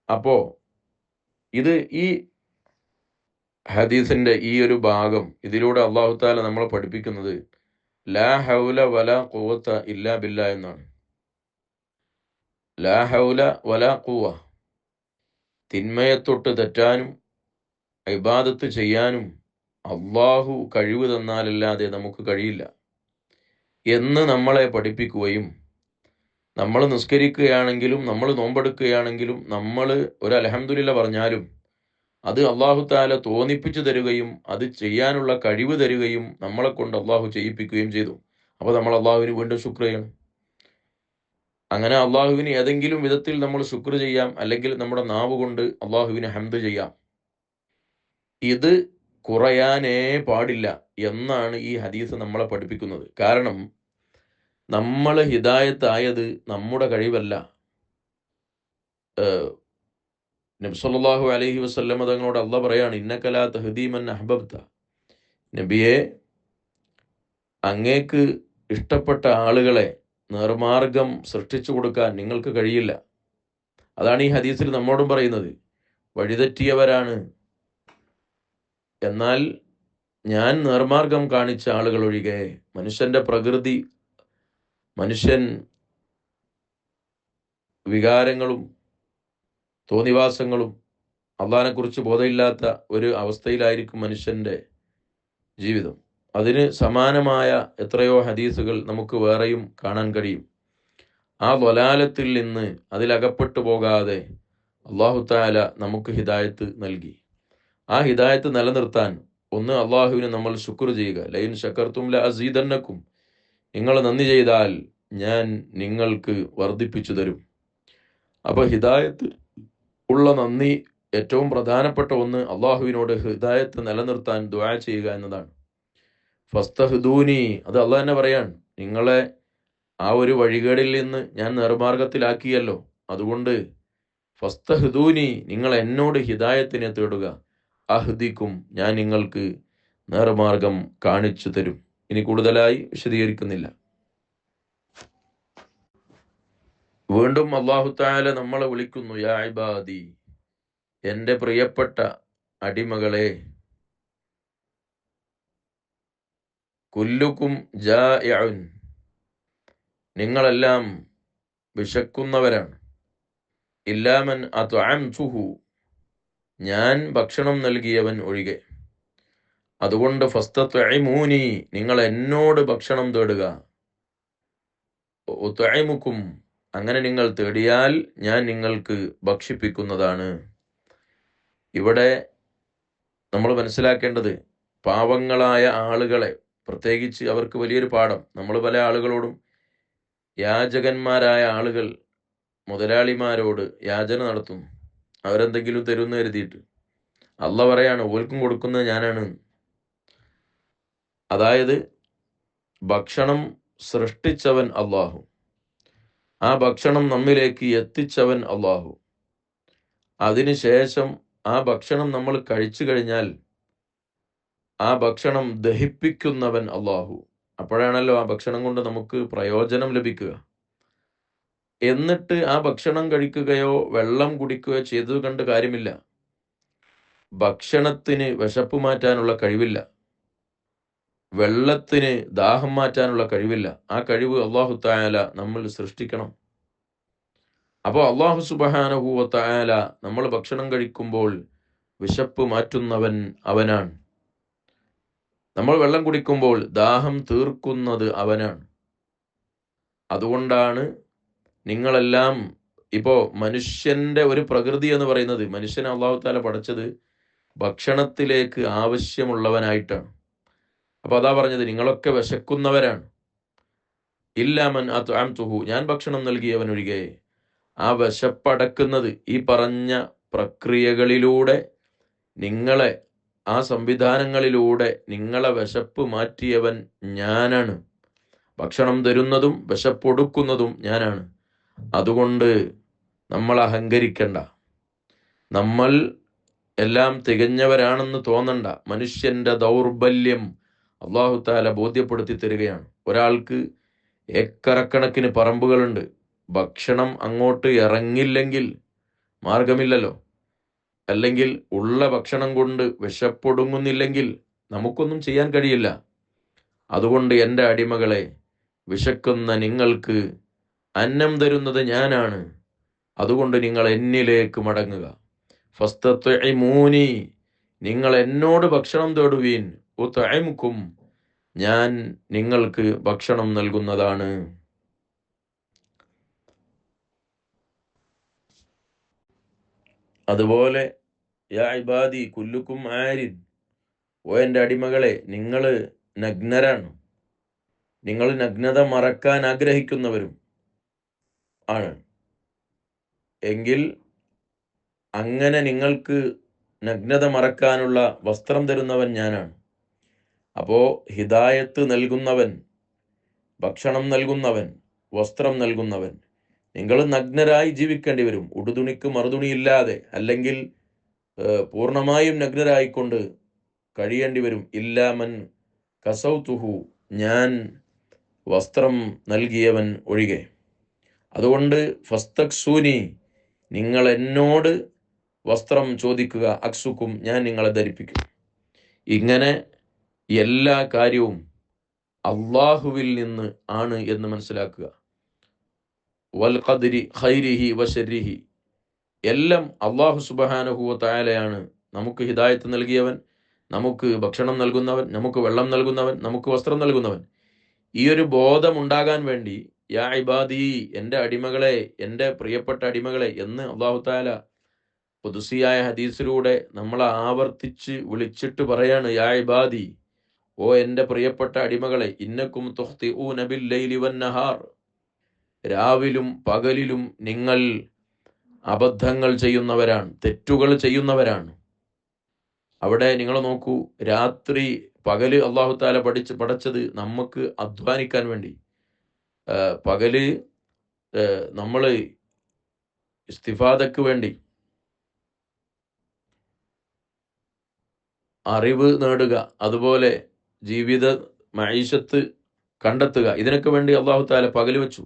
അപ്പോ ഇത് ഈ ഹദീസിന്റെ ഈ ഒരു ഭാഗം, ഇതിലൂടെ അല്ലാഹു തആല നമ്മളെ പഠിപ്പിക്കുന്നത് ലാ ഹൗല വലാ ഖുവത ഇല്ലാ ബില്ലാ എന്നാണ്. ലാ ഹൗല വലാ ഖുവ, തിന്മയെ തൊട്ട് തെറ്റാനും ഇബാദത്ത് ചെയ്യാനും അള്ളാഹു കഴിവ് തന്നാലല്ലാതെ നമുക്ക് കഴിയില്ല എന്ന് നമ്മളെ പഠിപ്പിക്കുകയും, നമ്മൾ നിസ്കരിക്കുകയാണെങ്കിലും നമ്മൾ നോമ്പെടുക്കുകയാണെങ്കിലും നമ്മൾ ഒരു അൽഹംദുലില്ലാ പറഞ്ഞാലും അത് അല്ലാഹു തആല തോന്നിപ്പിച്ചു തരുകയും അത് ചെയ്യാനുള്ള കഴിവ് തരുകയും നമ്മളെ കൊണ്ട് അള്ളാഹു ചെയ്യിപ്പിക്കുകയും ചെയ്തു. അപ്പോൾ നമ്മൾ അള്ളാഹുവിന് വീണ്ടും ശുക്ർ ചെയ്യണം. അങ്ങനെ അള്ളാഹുവിന് ഏതെങ്കിലും വിധത്തിൽ നമ്മൾ ശുക്ർ ചെയ്യാം, അല്ലെങ്കിൽ നമ്മുടെ നാവ് കൊണ്ട് അള്ളാഹുവിന് ഹംദ് ചെയ്യാം. ഇത് കുറയാനേ പാടില്ല എന്നാണ് ഈ ഹദീസ് നമ്മളെ പഠിപ്പിക്കുന്നത്. കാരണം നമ്മൾ ഹിദായത്തായത് നമ്മുടെ കഴിവല്ല. നബി സല്ലല്ലാഹു അലൈഹി വസല്ലം തങ്ങളോട് അല്ലാഹ് പറയാണ്, ഇന്നക ലാ തഹ്ദീ മൻ അഹ്ബബ്ത, നബിയെ, അങ്ങേക്ക് ഇഷ്ടപ്പെട്ട ആളുകളെ നേർമാർഗം സൃഷ്ടിച്ചു കൊടുക്കാൻ നിങ്ങൾക്ക് കഴിയില്ല. അതാണ് ഈ ഹദീസിൽ നമ്മോടും പറയുന്നത്. വഴിതെറ്റിയവരാണ്, എന്നാൽ ഞാൻ നേർമാർഗം കാണിച്ച ആളുകൾ ഒഴികെ. മനുഷ്യന്റെ പ്രകൃതി, മനുഷ്യൻ വികാരങ്ങളും തോന്നിവാസങ്ങളും അള്ളാഹിനെക്കുറിച്ച് ബോധമില്ലാത്ത ഒരു അവസ്ഥയിലായിരിക്കും മനുഷ്യന്റെ ജീവിതം. അതിന് സമാനമായ എത്രയോ ഹദീസുകൾ നമുക്ക് വേറെയും കാണാൻ കഴിയും. ആ ളലാലത്തിൽ നിന്ന് അതിലകപ്പെട്ടു പോകാതെ അല്ലാഹു തആല നമുക്ക് ഹിദായത്ത് നൽകി. ആ ഹിദായത്ത് നിലനിർത്താൻ ഒന്ന് അള്ളാഹുവിന് നമ്മൾ ശുക്ർ ചെയ്യുക. ലൈൻ ശക്കർത്തും ലഅസീദന്നക്കും, നിങ്ങൾ നന്ദി ചെയ്താൽ ഞാൻ നിങ്ങൾക്ക് വർദ്ധിപ്പിച്ചു തരും. അപ്പോൾ ഹിദായത്ത് ഉള്ള നന്ദി, ഏറ്റവും പ്രധാനപ്പെട്ട ഒന്ന് അള്ളാഹുവിനോട് ഹിദായത്ത് നിലനിർത്താൻ ദുആ ചെയ്യുക എന്നതാണ്. ഫസ്തഹ്ദൂനി, അത് അള്ളാഹ് തന്നെ പറയാണ്, നിങ്ങളെ ആ ഒരു വഴികേടിൽ നിന്ന് ഞാൻ നേർമാർഗത്തിലാക്കിയല്ലോ, അതുകൊണ്ട് ഫസ്തഹ്ദൂനി, നിങ്ങൾ എന്നോട് ഹിദായത്തിനെ തേടുക. അഹ്ദിക്കും, ഞാൻ നിങ്ങൾക്ക് നേർമാർഗം കാണിച്ചു തരും. ഇനി കൂടുതലായി വിശദീകരിക്കുന്നില്ല. വീണ്ടും അല്ലാഹു തആല നമ്മളെ വിളിക്കുന്നു, യാ ഇബാദി, എൻ്റെ പ്രിയപ്പെട്ട അടിമകളെ, കുല്ലുക്കും ജാഇഉൻ, നിങ്ങളെല്ലാം വിശക്കുന്നവരാണ്. ഇല്ലാ മൻ അത്അംതുഹു, ഞാൻ ഭക്ഷണം നൽകിയവൻ ഒഴികെ. അതുകൊണ്ട് ഫസ്തത്ഇമൂനി, നിങ്ങൾ എന്നോട് ഭക്ഷണം തേടുക. ഉത്ഇമുക്കും, അങ്ങനെ നിങ്ങൾ തേടിയാൽ ഞാൻ നിങ്ങൾക്ക് ഭക്ഷിപ്പിക്കുന്നതാണ്. ഇവിടെ നമ്മൾ മനസ്സിലാക്കേണ്ടത്, പാവങ്ങളായ ആളുകളെ, പ്രത്യേകിച്ച് അവർക്ക് വലിയൊരു പാഠം. നമ്മൾ പല ആളുകളോടും, യാചകന്മാരായ ആളുകൾ മുതലാളിമാരോട് യാചന നടത്തുന്നു, അവരെന്തെങ്കിലും തരുമെന്ന് കരുതിയിട്ട്. അല്ലാഹ് പറയാണ്, ഓൽക്കും കൊടുക്കുന്നത് ഞാനാണ്. അതായത് ഭക്ഷണം സൃഷ്ടിച്ചവൻ അല്ലാഹു, ആ ഭക്ഷണം നമ്മിലേക്ക് എത്തിച്ചവൻ അല്ലാഹു. അതിനുശേഷം ആ ഭക്ഷണം നമ്മൾ കഴിച്ചു കഴിഞ്ഞാൽ ആ ഭക്ഷണം ദഹിപ്പിക്കുന്നവൻ അല്ലാഹു. അപ്പോഴാണല്ലോ ആ ഭക്ഷണം കൊണ്ട് നമുക്ക് പ്രയോജനം ലഭിക്കുക. എന്നിട്ട് ആ ഭക്ഷണം കഴിക്കുകയോ വെള്ളം കുടിക്കുകയോ ചെയ്തത് കണ്ട് കാര്യമില്ല. ഭക്ഷണത്തിന് വിശപ്പ് മാറ്റാനുള്ള കഴിവില്ല, വെള്ളത്തിന് ദാഹം മാറ്റാനുള്ള കഴിവില്ല. ആ കഴിവ് അല്ലാഹു തആല നമ്മൾ സൃഷ്ടിക്കണം. അപ്പോൾ അല്ലാഹു സുബ്ഹാനഹു വ തആല നമ്മൾ ഭക്ഷണം കഴിക്കുമ്പോൾ വിശപ്പ് മാറ്റുന്നവൻ അവനാണ്. നമ്മൾ വെള്ളം കുടിക്കുമ്പോൾ ദാഹം തീർക്കുന്നത് അവനാണ്. അതുകൊണ്ടാണ് നിങ്ങളെല്ലാം ഇപ്പോൾ മനുഷ്യന്റെ ഒരു പ്രകൃതി എന്ന് പറയുന്നത്, മനുഷ്യനെ അല്ലാഹു തആല പഠിച്ചത് ഭക്ഷണത്തിലേക്ക് ആവശ്യമുള്ളവനായിട്ടാണ്. അപ്പോൾ അതാ പറഞ്ഞത്, നിങ്ങളൊക്കെ വിശക്കുന്നവരാണ്. ഇല്ലാ മൻ അത്അംതുഹു, ഞാൻ ഭക്ഷണം നൽകിയവനൊഴികെ. ആ വിശപ്പടക്കുന്നത് ഈ പറഞ്ഞ പ്രക്രിയകളിലൂടെ, നിങ്ങളെ ആ സംവിധാനങ്ങളിലൂടെ നിങ്ങളെ വിശപ്പ് മാറ്റിയവൻ ഞാനാണ്. ഭക്ഷണം തരുന്നതും വിശപ്പൊടുക്കുന്നതും ഞാനാണ്. അതുകൊണ്ട് നമ്മൾ അഹങ്കരിക്കണ്ട, നമ്മൾ എല്ലാം തികഞ്ഞവരാണെന്ന് തോന്നണ്ട. മനുഷ്യന്റെ ദൗർബല്യം അല്ലാഹു തആല ബോധ്യപ്പെടുത്തി തരികയാണ്. ഒരാൾക്ക് ഏക്കറക്കണക്കിന് പറമ്പുകളുണ്ട്, ഭക്ഷണം അങ്ങോട്ട് ഇറങ്ങില്ലെങ്കിൽ മാർഗമില്ലല്ലോ. അല്ലെങ്കിൽ ഉള്ള ഭക്ഷണം കൊണ്ട് വിശപ്പൊടുങ്ങുന്നില്ലെങ്കിൽ നമുക്കൊന്നും ചെയ്യാൻ കഴിയില്ല. അതുകൊണ്ട് എൻ്റെ അടിമകളെ, വിശക്കുന്ന നിങ്ങൾക്ക് അന്നം തരുന്നത് ഞാനാണ്. അതുകൊണ്ട് നിങ്ങൾ എന്നിലേക്ക് മടങ്ങുക. ഫസ്തത്ഇമൂനി, നിങ്ങൾ എന്നോട് ഭക്ഷണം തേടുവീൻ. ഉത്ഇമുക്കും, ഞാൻ നിങ്ങൾക്ക് ഭക്ഷണം നൽകുന്നതാണ്. അതുപോലെ യാ ഇബാദി കുല്ലുക്കും ആരിൻ, ഓ എൻ്റെ അടിമകളെ, നിങ്ങൾ നഗ്നരാണ്. നിങ്ങൾ നഗ്നത മറക്കാൻ ആഗ്രഹിക്കുന്നവരും ആണ്. എങ്കിൽ അങ്ങനെ നിങ്ങൾക്ക് നഗ്നത മറക്കാനുള്ള വസ്ത്രം തരുന്നവൻ ഞാനാണ്. അപ്പോൾ ഹിദായത്ത് നൽകുന്നവൻ, ഭക്ഷണം നൽകുന്നവൻ, വസ്ത്രം നൽകുന്നവൻ. നിങ്ങൾ നഗ്നരായി ജീവിക്കേണ്ടി വരും, ഉടുതുണിക്ക് മറുതുണിയില്ലാതെ, അല്ലെങ്കിൽ പൂർണ്ണമായും നഗ്നരായിക്കൊണ്ട് കഴിയേണ്ടി വരും. ഇല്ലാമൻ കസൗതുഹു, ഞാൻ വസ്ത്രം നൽകിയവൻ ഒഴികെ. അതുകൊണ്ട് ഫസ്തക്സൂനി, നിങ്ങൾ എന്നോട് വസ്ത്രം ചോദിക്കുക. അക്സുക്കും, ഞാൻ നിങ്ങളെ ധരിപ്പിക്കും. ഇങ്ങനെ എല്ലാ കാര്യവും അള്ളാഹുവിൽ നിന്ന് ആണ് എന്ന് മനസ്സിലാക്കുക. വൽ ഖദ്രി ഖൈരിഹി വശരിഹി, എല്ലാം അള്ളാഹു സുബ്ഹാനഹു വ തആലയാണ് നമുക്ക് ഹിദായത്ത് നൽകിയവൻ, നമുക്ക് ഭക്ഷണം നൽകുന്നവൻ, നമുക്ക് വെള്ളം നൽകുന്നവൻ, നമുക്ക് വസ്ത്രം നൽകുന്നവൻ. ഈ ഒരു ബോധം ഉണ്ടാകാൻ വേണ്ടി യാ ഇബാദി, എൻ്റെ അടിമകളെ, എൻ്റെ പ്രിയപ്പെട്ട അടിമകളെ എന്ന് അല്ലാഹു തആല ഖുദ്സിയായ ഹദീസിലൂടെ നമ്മൾ ആവർത്തിച്ച് വിളിച്ചിട്ട് പറയാണ്. യാ ഇബാദി, ഓ എൻ്റെ പ്രിയപ്പെട്ട അടിമകളെ, ഇന്നക്കും തുഖ്തിഊന ബില്ലൈലി വന്നഹാർ, രാവിലും പകലിലും നിങ്ങൾ അബദ്ധങ്ങൾ ചെയ്യുന്നവരാണ്, തെറ്റുകൾ ചെയ്യുന്നവരാണ്. അവിടെ നിങ്ങൾ നോക്കൂ, രാത്രി പകല് അല്ലാഹു തആല പഠിച്ചത് നമുക്ക് അധ്വാനിക്കാൻ വേണ്ടി. പകല് നമ്മൾ ഇസ്തിഫാദക്ക് വേണ്ടി, അറിവ് നേടുക, അതുപോലെ ജീവിത മഈശത്ത് കണ്ടെത്തുക, ഇതിനൊക്കെ വേണ്ടി അല്ലാഹു തആല പകല് വെച്ചു.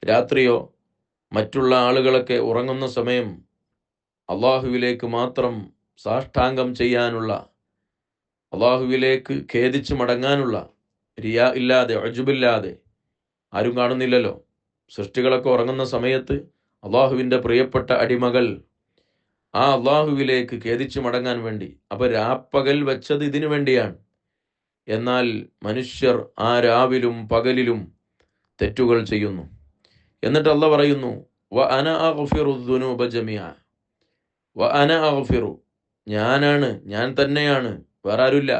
രാത്രിയോ മറ്റുള്ള ആളുകളൊക്കെ ഉറങ്ങുന്ന സമയം അള്ളാഹുവിലേക്ക് മാത്രം സാഷ്ടാംഗം ചെയ്യാനുള്ള, അള്ളാഹുവിലേക്ക് ഖേദിച്ച് മടങ്ങാനുള്ള, റിയാ ഇല്ലാതെ, ഉജ്ബില്ലാതെ, ആരും കാണുന്നില്ലല്ലോ. സൃഷ്ടികളൊക്കെ ഉറങ്ങുന്ന സമയത്ത് അള്ളാഹുവിൻ്റെ പ്രിയപ്പെട്ട അടിമകൾ ആ അള്ളാഹുവിലേക്ക് ഖേദിച്ച് മടങ്ങാൻ വേണ്ടി. അപ്പോൾ രാപ്പകൽ വെച്ചത് ഇതിനു വേണ്ടിയാണ്. എന്നാൽ മനുഷ്യർ ആ രാവിലും പകലിലും തെറ്റുകൾ ചെയ്യുന്നു. എന്നിട്ട് അല്ലാഹ് പറയുന്നു, വ അന അഗ്ഫിറു ദുനൂബ ജമീഅ, വ അന അഗ്ഫിറു, ഞാനാണ്, ഞാൻ തന്നെയാണ്, വേറെ ആരുമില്ല.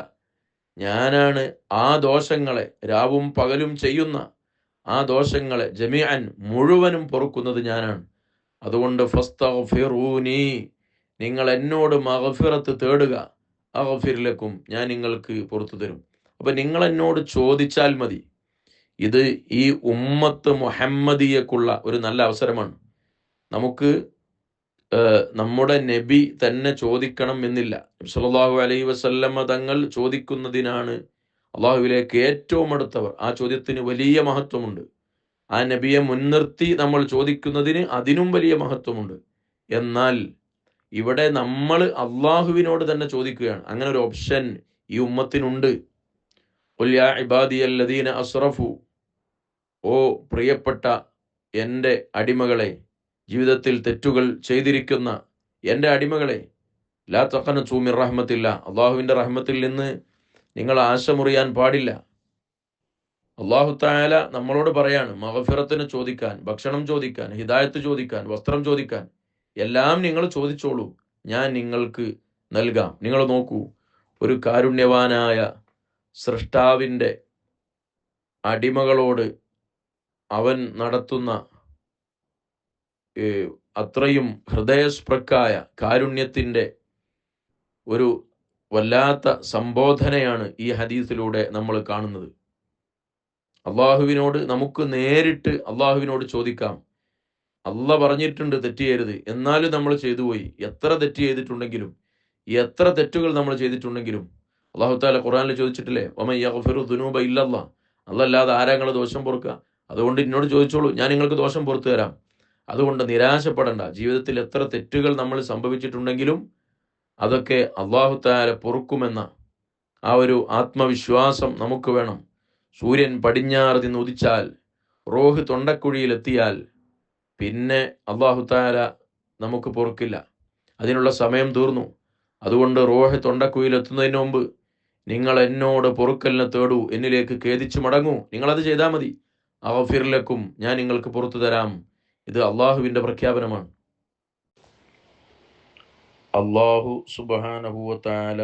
ഞാനാണ് ആ ദോഷങ്ങളെ, രാവും പകലും ചെയ്യുന്ന ആ ദോഷങ്ങളെ, ജമീഅൻ, മുഴുവനും പൊറുക്കുന്നത് ഞാനാണ്. അതുകൊണ്ട് ഫസ്തഗ്ഫിറൂനി, നിങ്ങൾ എന്നോട് മഗ്ഫിറത്ത് തേടുക. അഗ്ഫിർ ലക്കും, ഞാൻ നിങ്ങൾക്ക് പുറത്തു തരും. അപ്പം നിങ്ങൾ എന്നോട് ചോദിച്ചാൽ മതി. ഇത് ഈ ഉമ്മത്ത് മുഹമ്മദിയക്കുള്ള ഒരു നല്ല അവസരമാണ്. നമുക്ക് നമ്മുടെ നബി തന്നെ ചോദിക്കണം എന്നില്ല. നബി സല്ലല്ലാഹു അലൈഹി വസല്ലമ തങ്ങൾ ചോദിക്കുന്നതിനാണ് അള്ളാഹുവിലേക്ക് ഏറ്റവും അടുത്തവർ. ആ ചോദ്യത്തിന് വലിയ മഹത്വമുണ്ട്. ആ നബിയെ മുൻനിർത്തി നമ്മൾ ചോദിക്കുന്നതിന് അതിനും വലിയ മഹത്വമുണ്ട്. എന്നാൽ ഇവിടെ നമ്മൾ അള്ളാഹുവിനോട് തന്നെ ചോദിക്കുകയാണ്. അങ്ങനെ ഒരു ഓപ്ഷൻ ഈ ഉമ്മത്തിനുണ്ട്. ഖുൽ യാ ഇബാദിയല്ലദീന അസ്റഫു, ഓ പ്രിയപ്പെട്ട എൻ്റെ അടിമകളെ, ജീവിതത്തിൽ തെറ്റുകൾ ചെയ്തിരിക്കുന്ന എൻ്റെ അടിമകളെ, ലാ തഖനതു മിർ റഹ്മത്തില്ല, അള്ളാഹുവിൻ്റെ റഹ്മത്തിൽ നിന്ന് നിങ്ങൾ ആശ മുറിയാൻ പാടില്ല. അള്ളാഹു തആല നമ്മളോട് പറയാണ് മഗ്ഫിറത്തിന് ചോദിക്കാൻ, ഭക്ഷണം ചോദിക്കാൻ, ഹിദായത്ത് ചോദിക്കാൻ, വസ്ത്രം ചോദിക്കാൻ, എല്ലാം നിങ്ങൾ ചോദിച്ചോളൂ, ഞാൻ നിങ്ങൾക്ക് നൽകാം. നിങ്ങൾ നോക്കൂ, ഒരു കാരുണ്യവാനായ സൃഷ്ടാവിൻ്റെ അടിമകളോട് അവൻ നടത്തുന്ന അത്രയും ഹൃദയസ്പൃക്കായ കാരുണ്യത്തിൻ്റെ ഒരു വല്ലാത്ത സംബോധനയാണ് ഈ ഹദീസിലൂടെ നമ്മൾ കാണുന്നത്. അള്ളാഹുവിനോട് നമുക്ക് നേരിട്ട് അള്ളാഹുവിനോട് ചോദിക്കാം. അള്ളാഹ് പറഞ്ഞിട്ടുണ്ട് തെറ്റ് ചെയ്യരുത്, എന്നാലും നമ്മൾ ചെയ്തുപോയി. എത്ര തെറ്റ് ചെയ്തിട്ടുണ്ടെങ്കിലും, എത്ര തെറ്റുകൾ നമ്മൾ ചെയ്തിട്ടുണ്ടെങ്കിലും അള്ളാഹു തആല ഖുർആനിൽ ചോദിച്ചിട്ടില്ലേ, വമൻ യഗ്ഫിറു ദുനൂബ ഇല്ലല്ലാഹ്, അല്ലാതെ ആരാ നിങ്ങൾ ദോഷം പൊറുക്കുക? അതുകൊണ്ട് എന്നോട് ചോദിച്ചോളൂ, ഞാൻ നിങ്ങൾക്ക് ദോഷം പുറത്തു തരാം. അതുകൊണ്ട് നിരാശപ്പെടണ്ട. ജീവിതത്തിൽ എത്ര തെറ്റുകൾ നമ്മൾ സംഭവിച്ചിട്ടുണ്ടെങ്കിലും അതൊക്കെ അള്ളാഹു തആല പൊറുക്കുമെന്ന ആ ഒരു ആത്മവിശ്വാസം നമുക്ക് വേണം. സൂര്യൻ പടിഞ്ഞാറ് നിന്ന് ഉദിച്ചാൽ, റൂഹ് തൊണ്ടക്കുഴിയിലെത്തിയാൽ പിന്നെ അള്ളാഹു തആല നമുക്ക് പൊറുക്കില്ല. അതിനുള്ള സമയം തീർന്നു. അതുകൊണ്ട് റൂഹ് തൊണ്ടക്കുഴിയിലെത്തുന്നതിന് മുമ്പ് നിങ്ങൾ എന്നോട് പൊറുക്കലിനെ തേടൂ, എന്നിലേക്ക് ഖേദിച്ചു മടങ്ങൂ. നിങ്ങളത് ചെയ്താൽ മതി. അഗ്ഫിർ ലക്കും, ഞാൻ നിങ്ങൾക്ക് പുറത്തു തരാം. ഇത് അള്ളാഹുവിൻ്റെ പ്രഖ്യാപനമാണ്. അള്ളാഹു സുബ്ഹാനഹു വ തആല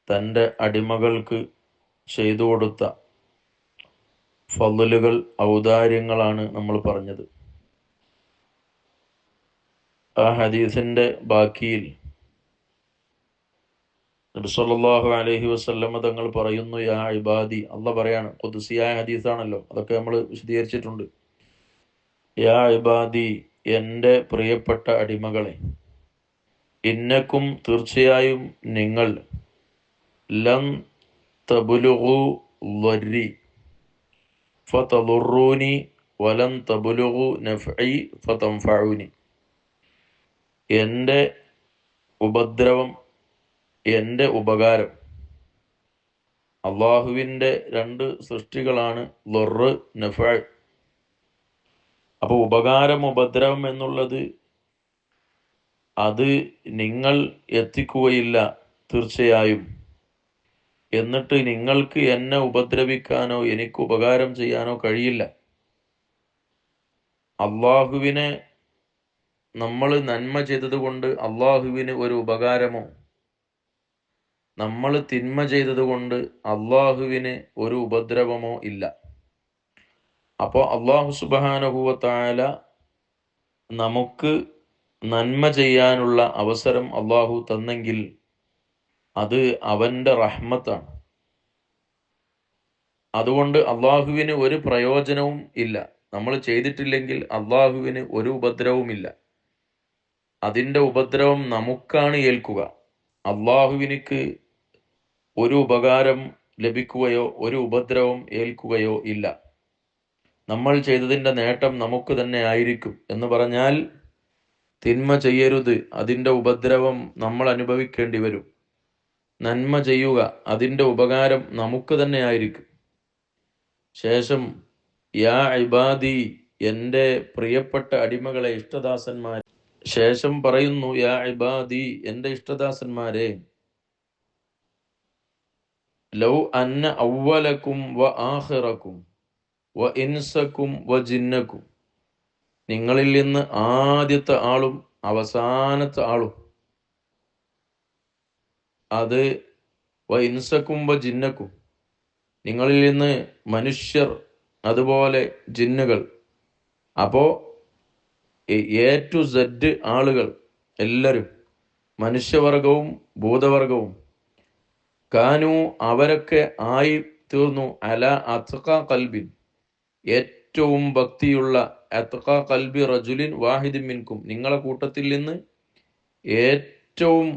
തൻ്റെ അടിമകൾക്ക് ചെയ്തു കൊടുത്ത ഫളലുകൾ, ഔദാര്യങ്ങളാണ് നമ്മൾ പറഞ്ഞത്. ആ ഹദീസിൻ്റെ ബാക്കിയിൽ നബി സല്ലല്ലാഹു അലൈഹി വസല്ലമ തങ്ങൾ പറയുന്നു, യാ ഇബാദി, അള്ളാഹ് പറയാണ്, ഖുദ്സിയായ ഹദീസാണല്ലോ, അതൊക്കെ നമ്മൾ വിശദീകരിച്ചിട്ടുണ്ട്. യാ ഇബാദി, എൻ്റെ പ്രിയപ്പെട്ട അടിമകളെ, ഇന്നക്കും, തീർച്ചയായും നിങ്ങൾ, ലൻ തബ്ലുഗു ളർരി ഫതളുറൂനി വലൻ തബ്ലുഗു നഫ്ഇ ഫതൻഫഉനി, എൻ്റെ ഉപദ്രവം, എൻ്റെ ഉപകാരം. അള്ളാഹുവിൻ്റെ രണ്ട് സൃഷ്ടികളാണ് ലൊറ്, നഫ്അ. അപ്പോൾ ഉപകാരം, ഉപദ്രവം എന്നുള്ളത് അത് നിങ്ങൾ എത്തിക്കുകയില്ല തീർച്ചയായും. എന്നിട്ട് നിങ്ങൾക്ക് എന്നെ ഉപദ്രവിക്കാനോ എനിക്ക് ഉപകാരം ചെയ്യാനോ കഴിയില്ല. അള്ളാഹുവിനെ നമ്മൾ നന്മ ചെയ്തത് കൊണ്ട് അള്ളാഹുവിന് ഒരു ഉപകാരമോ, നമ്മൾ തിന്മ ചെയ്തത് കൊണ്ട് അള്ളാഹുവിന് ഒരു ഉപദ്രവമോ ഇല്ല. അപ്പോൾ അള്ളാഹു സുബ്ഹാനഹു വ തആല നമുക്ക് നന്മ ചെയ്യാനുള്ള അവസരം അള്ളാഹു തന്നെങ്കിൽ അത് അവൻ്റെ റഹ്മത്താണ്. അതുകൊണ്ട് അള്ളാഹുവിന് ഒരു പ്രയോജനവും ഇല്ല. നമ്മൾ ചെയ്തിട്ടില്ലെങ്കിൽ അള്ളാഹുവിന് ഒരു ഉപദ്രവവുമില്ല. അതിൻ്റെ ഉപദ്രവം നമുക്കാണ് ഏൽക്കുക. അള്ളാഹുവിനിക്ക് ഒരു ഉപകാരം ലഭിക്കുകയോ ഒരു ഉപദ്രവം ഏൽക്കുകയോ ഇല്ല. നമ്മൾ ചെയ്തതിൻ്റെ നേട്ടം നമുക്ക് തന്നെ ആയിരിക്കും. എന്ന് പറഞ്ഞാൽ തിന്മ ചെയ്യരുത്, അതിൻ്റെ ഉപദ്രവം നമ്മൾ അനുഭവിക്കേണ്ടി വരും. നന്മ ചെയ്യുക, അതിൻ്റെ ഉപകാരം നമുക്ക് തന്നെ ആയിരിക്കും. ശേഷം യാ ഇബാദി, എൻ്റെ പ്രിയപ്പെട്ട അടിമകളെ, ഇഷ്ടദാസന്മാരെ, ശേഷം പറയുന്നു, യാ ഇബാദി, എൻ്റെ ഇഷ്ടദാസന്മാരെ, ലൗ അന്ന അവ്വലക്കും വ ആഖിറക്കും വ ഇൻസക്കും വ ജിന്നക്കും, നിങ്ങളിൽ നിന്ന് ആദ്യത്തെ ആളും അവസാനത്തെ ആളും, അത് വ ഇൻസക്കും വ ജിന്നക്കും, നിങ്ങളിൽ നിന്ന് മനുഷ്യർ അതുപോലെ ജിന്നുകൾ, അപ്പോൾ എ ടു സെഡ് ആളുകൾ എല്ലാവരും, മനുഷ്യവർഗവും ഭൂതവർഗവും, കാനു, അവരൊക്കെ ആയി തീർന്നു, അല അത്ഖാ ഖൽബിൻ, ഏറ്റവും ഭക്തിയുള്ള, അത്ഖാ ഖൽബി റജുലിൻ വാഹിദിൻ മിൻകും, നിങ്ങളെ കൂട്ടത്തിൽ നിന്ന് ഏറ്റവും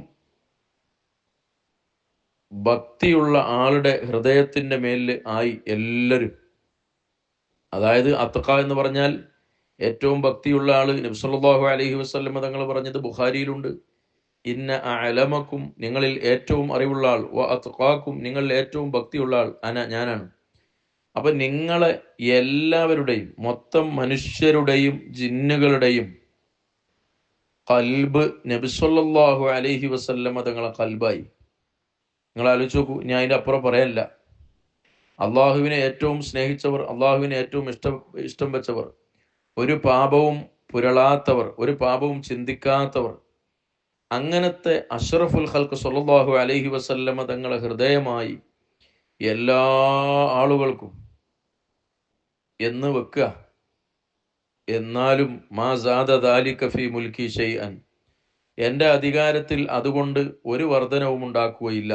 ഭക്തിയുള്ള ആളുടെ ഹൃദയത്തിൻ്റെ മേലിൽ ആയി എല്ലാവരും. അതായത് അത്തഖ എന്ന് പറഞ്ഞാൽ ഏറ്റവും ഭക്തിയുള്ള ആള്. നബി സല്ലല്ലാഹു അലൈഹി വസല്ലം തങ്ങൾ പറഞ്ഞത് ബുഖാരിയിലുണ്ട്, ഇന്ന അലമക്കും, നിങ്ങളിൽ ഏറ്റവും അറിവുള്ള ആൾ, വ അത്ഖാക്കും, നിങ്ങളിൽ ഏറ്റവും ഭക്തിയുള്ള ആൾ ഞാനാണ്. അപ്പൊ നിങ്ങളെ എല്ലാവരുടെയും, മൊത്തം മനുഷ്യരുടെയും ജിന്നുകളുടെയും കൽബ് നബി സല്ലല്ലാഹു അലൈഹി വസല്ലമ തങ്ങളെ കൽബായി. നിങ്ങൾ ആലോചിച്ച് നോക്കൂ. ഞാൻ അതിൻ്റെ അപ്പുറം പറയാനില്ല. അള്ളാഹുവിനെ ഏറ്റവും സ്നേഹിച്ചവർ, അള്ളാഹുവിനെ ഏറ്റവും ഇഷ്ടം വെച്ചവർ, ഒരു പാപവും പുരളാത്തവർ, ഒരു പാപവും ചിന്തിക്കാത്തവർ, അങ്ങനത്തെ അഷ്റഫുൽ ഖൽഖ് സല്ലല്ലാഹു അലൈഹി വസല്ലമ തങ്ങളെ ഹൃദയമായി എല്ലാ ആളുകൾക്കും എന്ന് വെക്കുക. എന്നാലും മാ സാദ ദാലിക ഫീ മുൽക്കി ഷൈഅൻ, എൻ്റെ അധികാരത്തിൽ അതുകൊണ്ട് ഒരു വർധനവും ഉണ്ടാക്കുകയില്ല.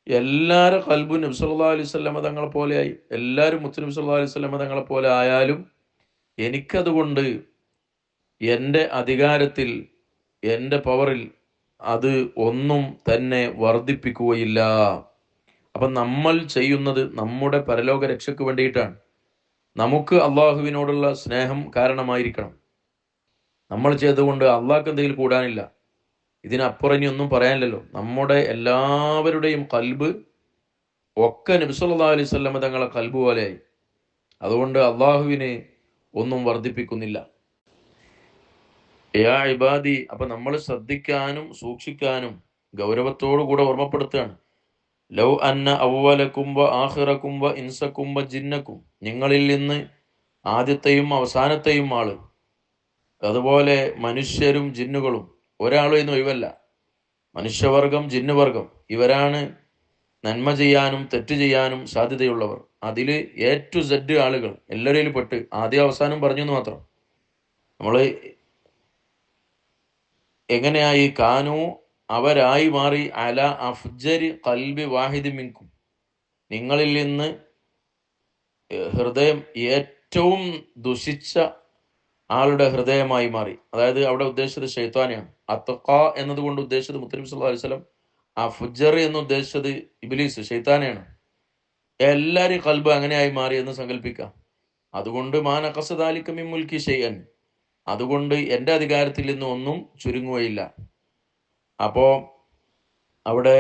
എല്ലാവരും ഖൽബും നബി സല്ലല്ലാഹു അലൈഹി വസല്ലമ തങ്ങളെ പോലെയായി, എല്ലാവരും മുത്ത് നബി സല്ലല്ലാഹു അലൈഹി വസല്ലമ തങ്ങളെ പോലെ ആയാലും എനിക്കതുകൊണ്ട് എൻ്റെ അധികാരത്തിൽ, എൻ്റെ പവറിൽ അത് ഒന്നും തന്നെ വർദ്ധിപ്പിക്കുകയില്ല. അപ്പം നമ്മൾ ചെയ്യുന്നത് നമ്മുടെ പരലോക രക്ഷയ്ക്ക് വേണ്ടിയിട്ടാണ്. നമുക്ക് അള്ളാഹുവിനോടുള്ള സ്നേഹം കാരണമായിരിക്കണം. നമ്മൾ ചെയ്തുകൊണ്ട് അള്ളാഹ്ക്ക് എന്തെങ്കിലും കൂടാനില്ല. ഇതിനപ്പുറം ഇനി ഒന്നും പറയാനില്ലല്ലോ. നമ്മുടെ എല്ലാവരുടെയും കൽബ് ഒക്കെ നബി സല്ലല്ലാഹു അലൈഹി വസല്ലം തങ്ങളെ കൽബ് പോലെയായി. അതുകൊണ്ട് അള്ളാഹുവിനെ ഒന്നും വർദ്ധിപ്പിക്കുന്നില്ല. യാ ഇബാദി, അപ്പൊ നമ്മൾ ശ്രദ്ധിക്കാനും സൂക്ഷിക്കാനും ഗൗരവത്തോടു കൂടെ ഓർമ്മപ്പെടുത്തുകയാണ്. ലൗ അന്ന അവ്വലക്കും വ ആഖിറക്കും വ ഇൻസക്കും വ ജിന്നക്കും, നിങ്ങളിൽ നിന്ന് ആദ്യത്തെയും അവസാനത്തെയും ആള്, അതുപോലെ മനുഷ്യരും ജിന്നുകളും, ഒരാളും ഇന്ന് ഒഴിവല്ല. മനുഷ്യവർഗം, ജിന്നുവർഗം, ഇവരാണ് നന്മ ചെയ്യാനും തെറ്റ് ചെയ്യാനും സാധ്യതയുള്ളവർ. അതിൽ A to Z ആളുകൾ എല്ലാവരിലും പെട്ട്, ആദ്യം അവസാനം പറഞ്ഞു എന്ന് മാത്രം. നമ്മൾ എങ്ങനെയായി കാനു, അവരായി മാറി, അല അഫ്ജരി ഖൽബി വാഹിദി മിൻകും, നിങ്ങളിൽ നിന്ന് ഹൃദയം ഏറ്റവും ദുഷിച്ച ആളുടെ ഹൃദയമായി മാറി. അതായത് അവിടെ ഉദ്ദേശിച്ചത് ശൈത്താനെയാണ്. അത്തഖ എന്നതുകൊണ്ട് ഉദ്ദേശിച്ചത് മുത്ത് നബി സല്ലല്ലാഹു അലൈഹി വസല്ലം, അഫ്ജർ എന്ന് ഉദ്ദേശിച്ചത് ഇബ്ലീസ്, ശൈത്താനെയാണ്. എല്ലാവരും ഖൽബ് അങ്ങനെയായി മാറി എന്ന് സങ്കല്പിക്കാം. അതുകൊണ്ട് മാ നഖസ ദാലിക മിൻ മുൽക്കി ഷൈഅൻ, അതുകൊണ്ട് എൻ്റെ അധികാരത്തിൽ നിന്ന് ഒന്നും ചുരുങ്ങുകയില്ല. അപ്പോൾ അവിടെ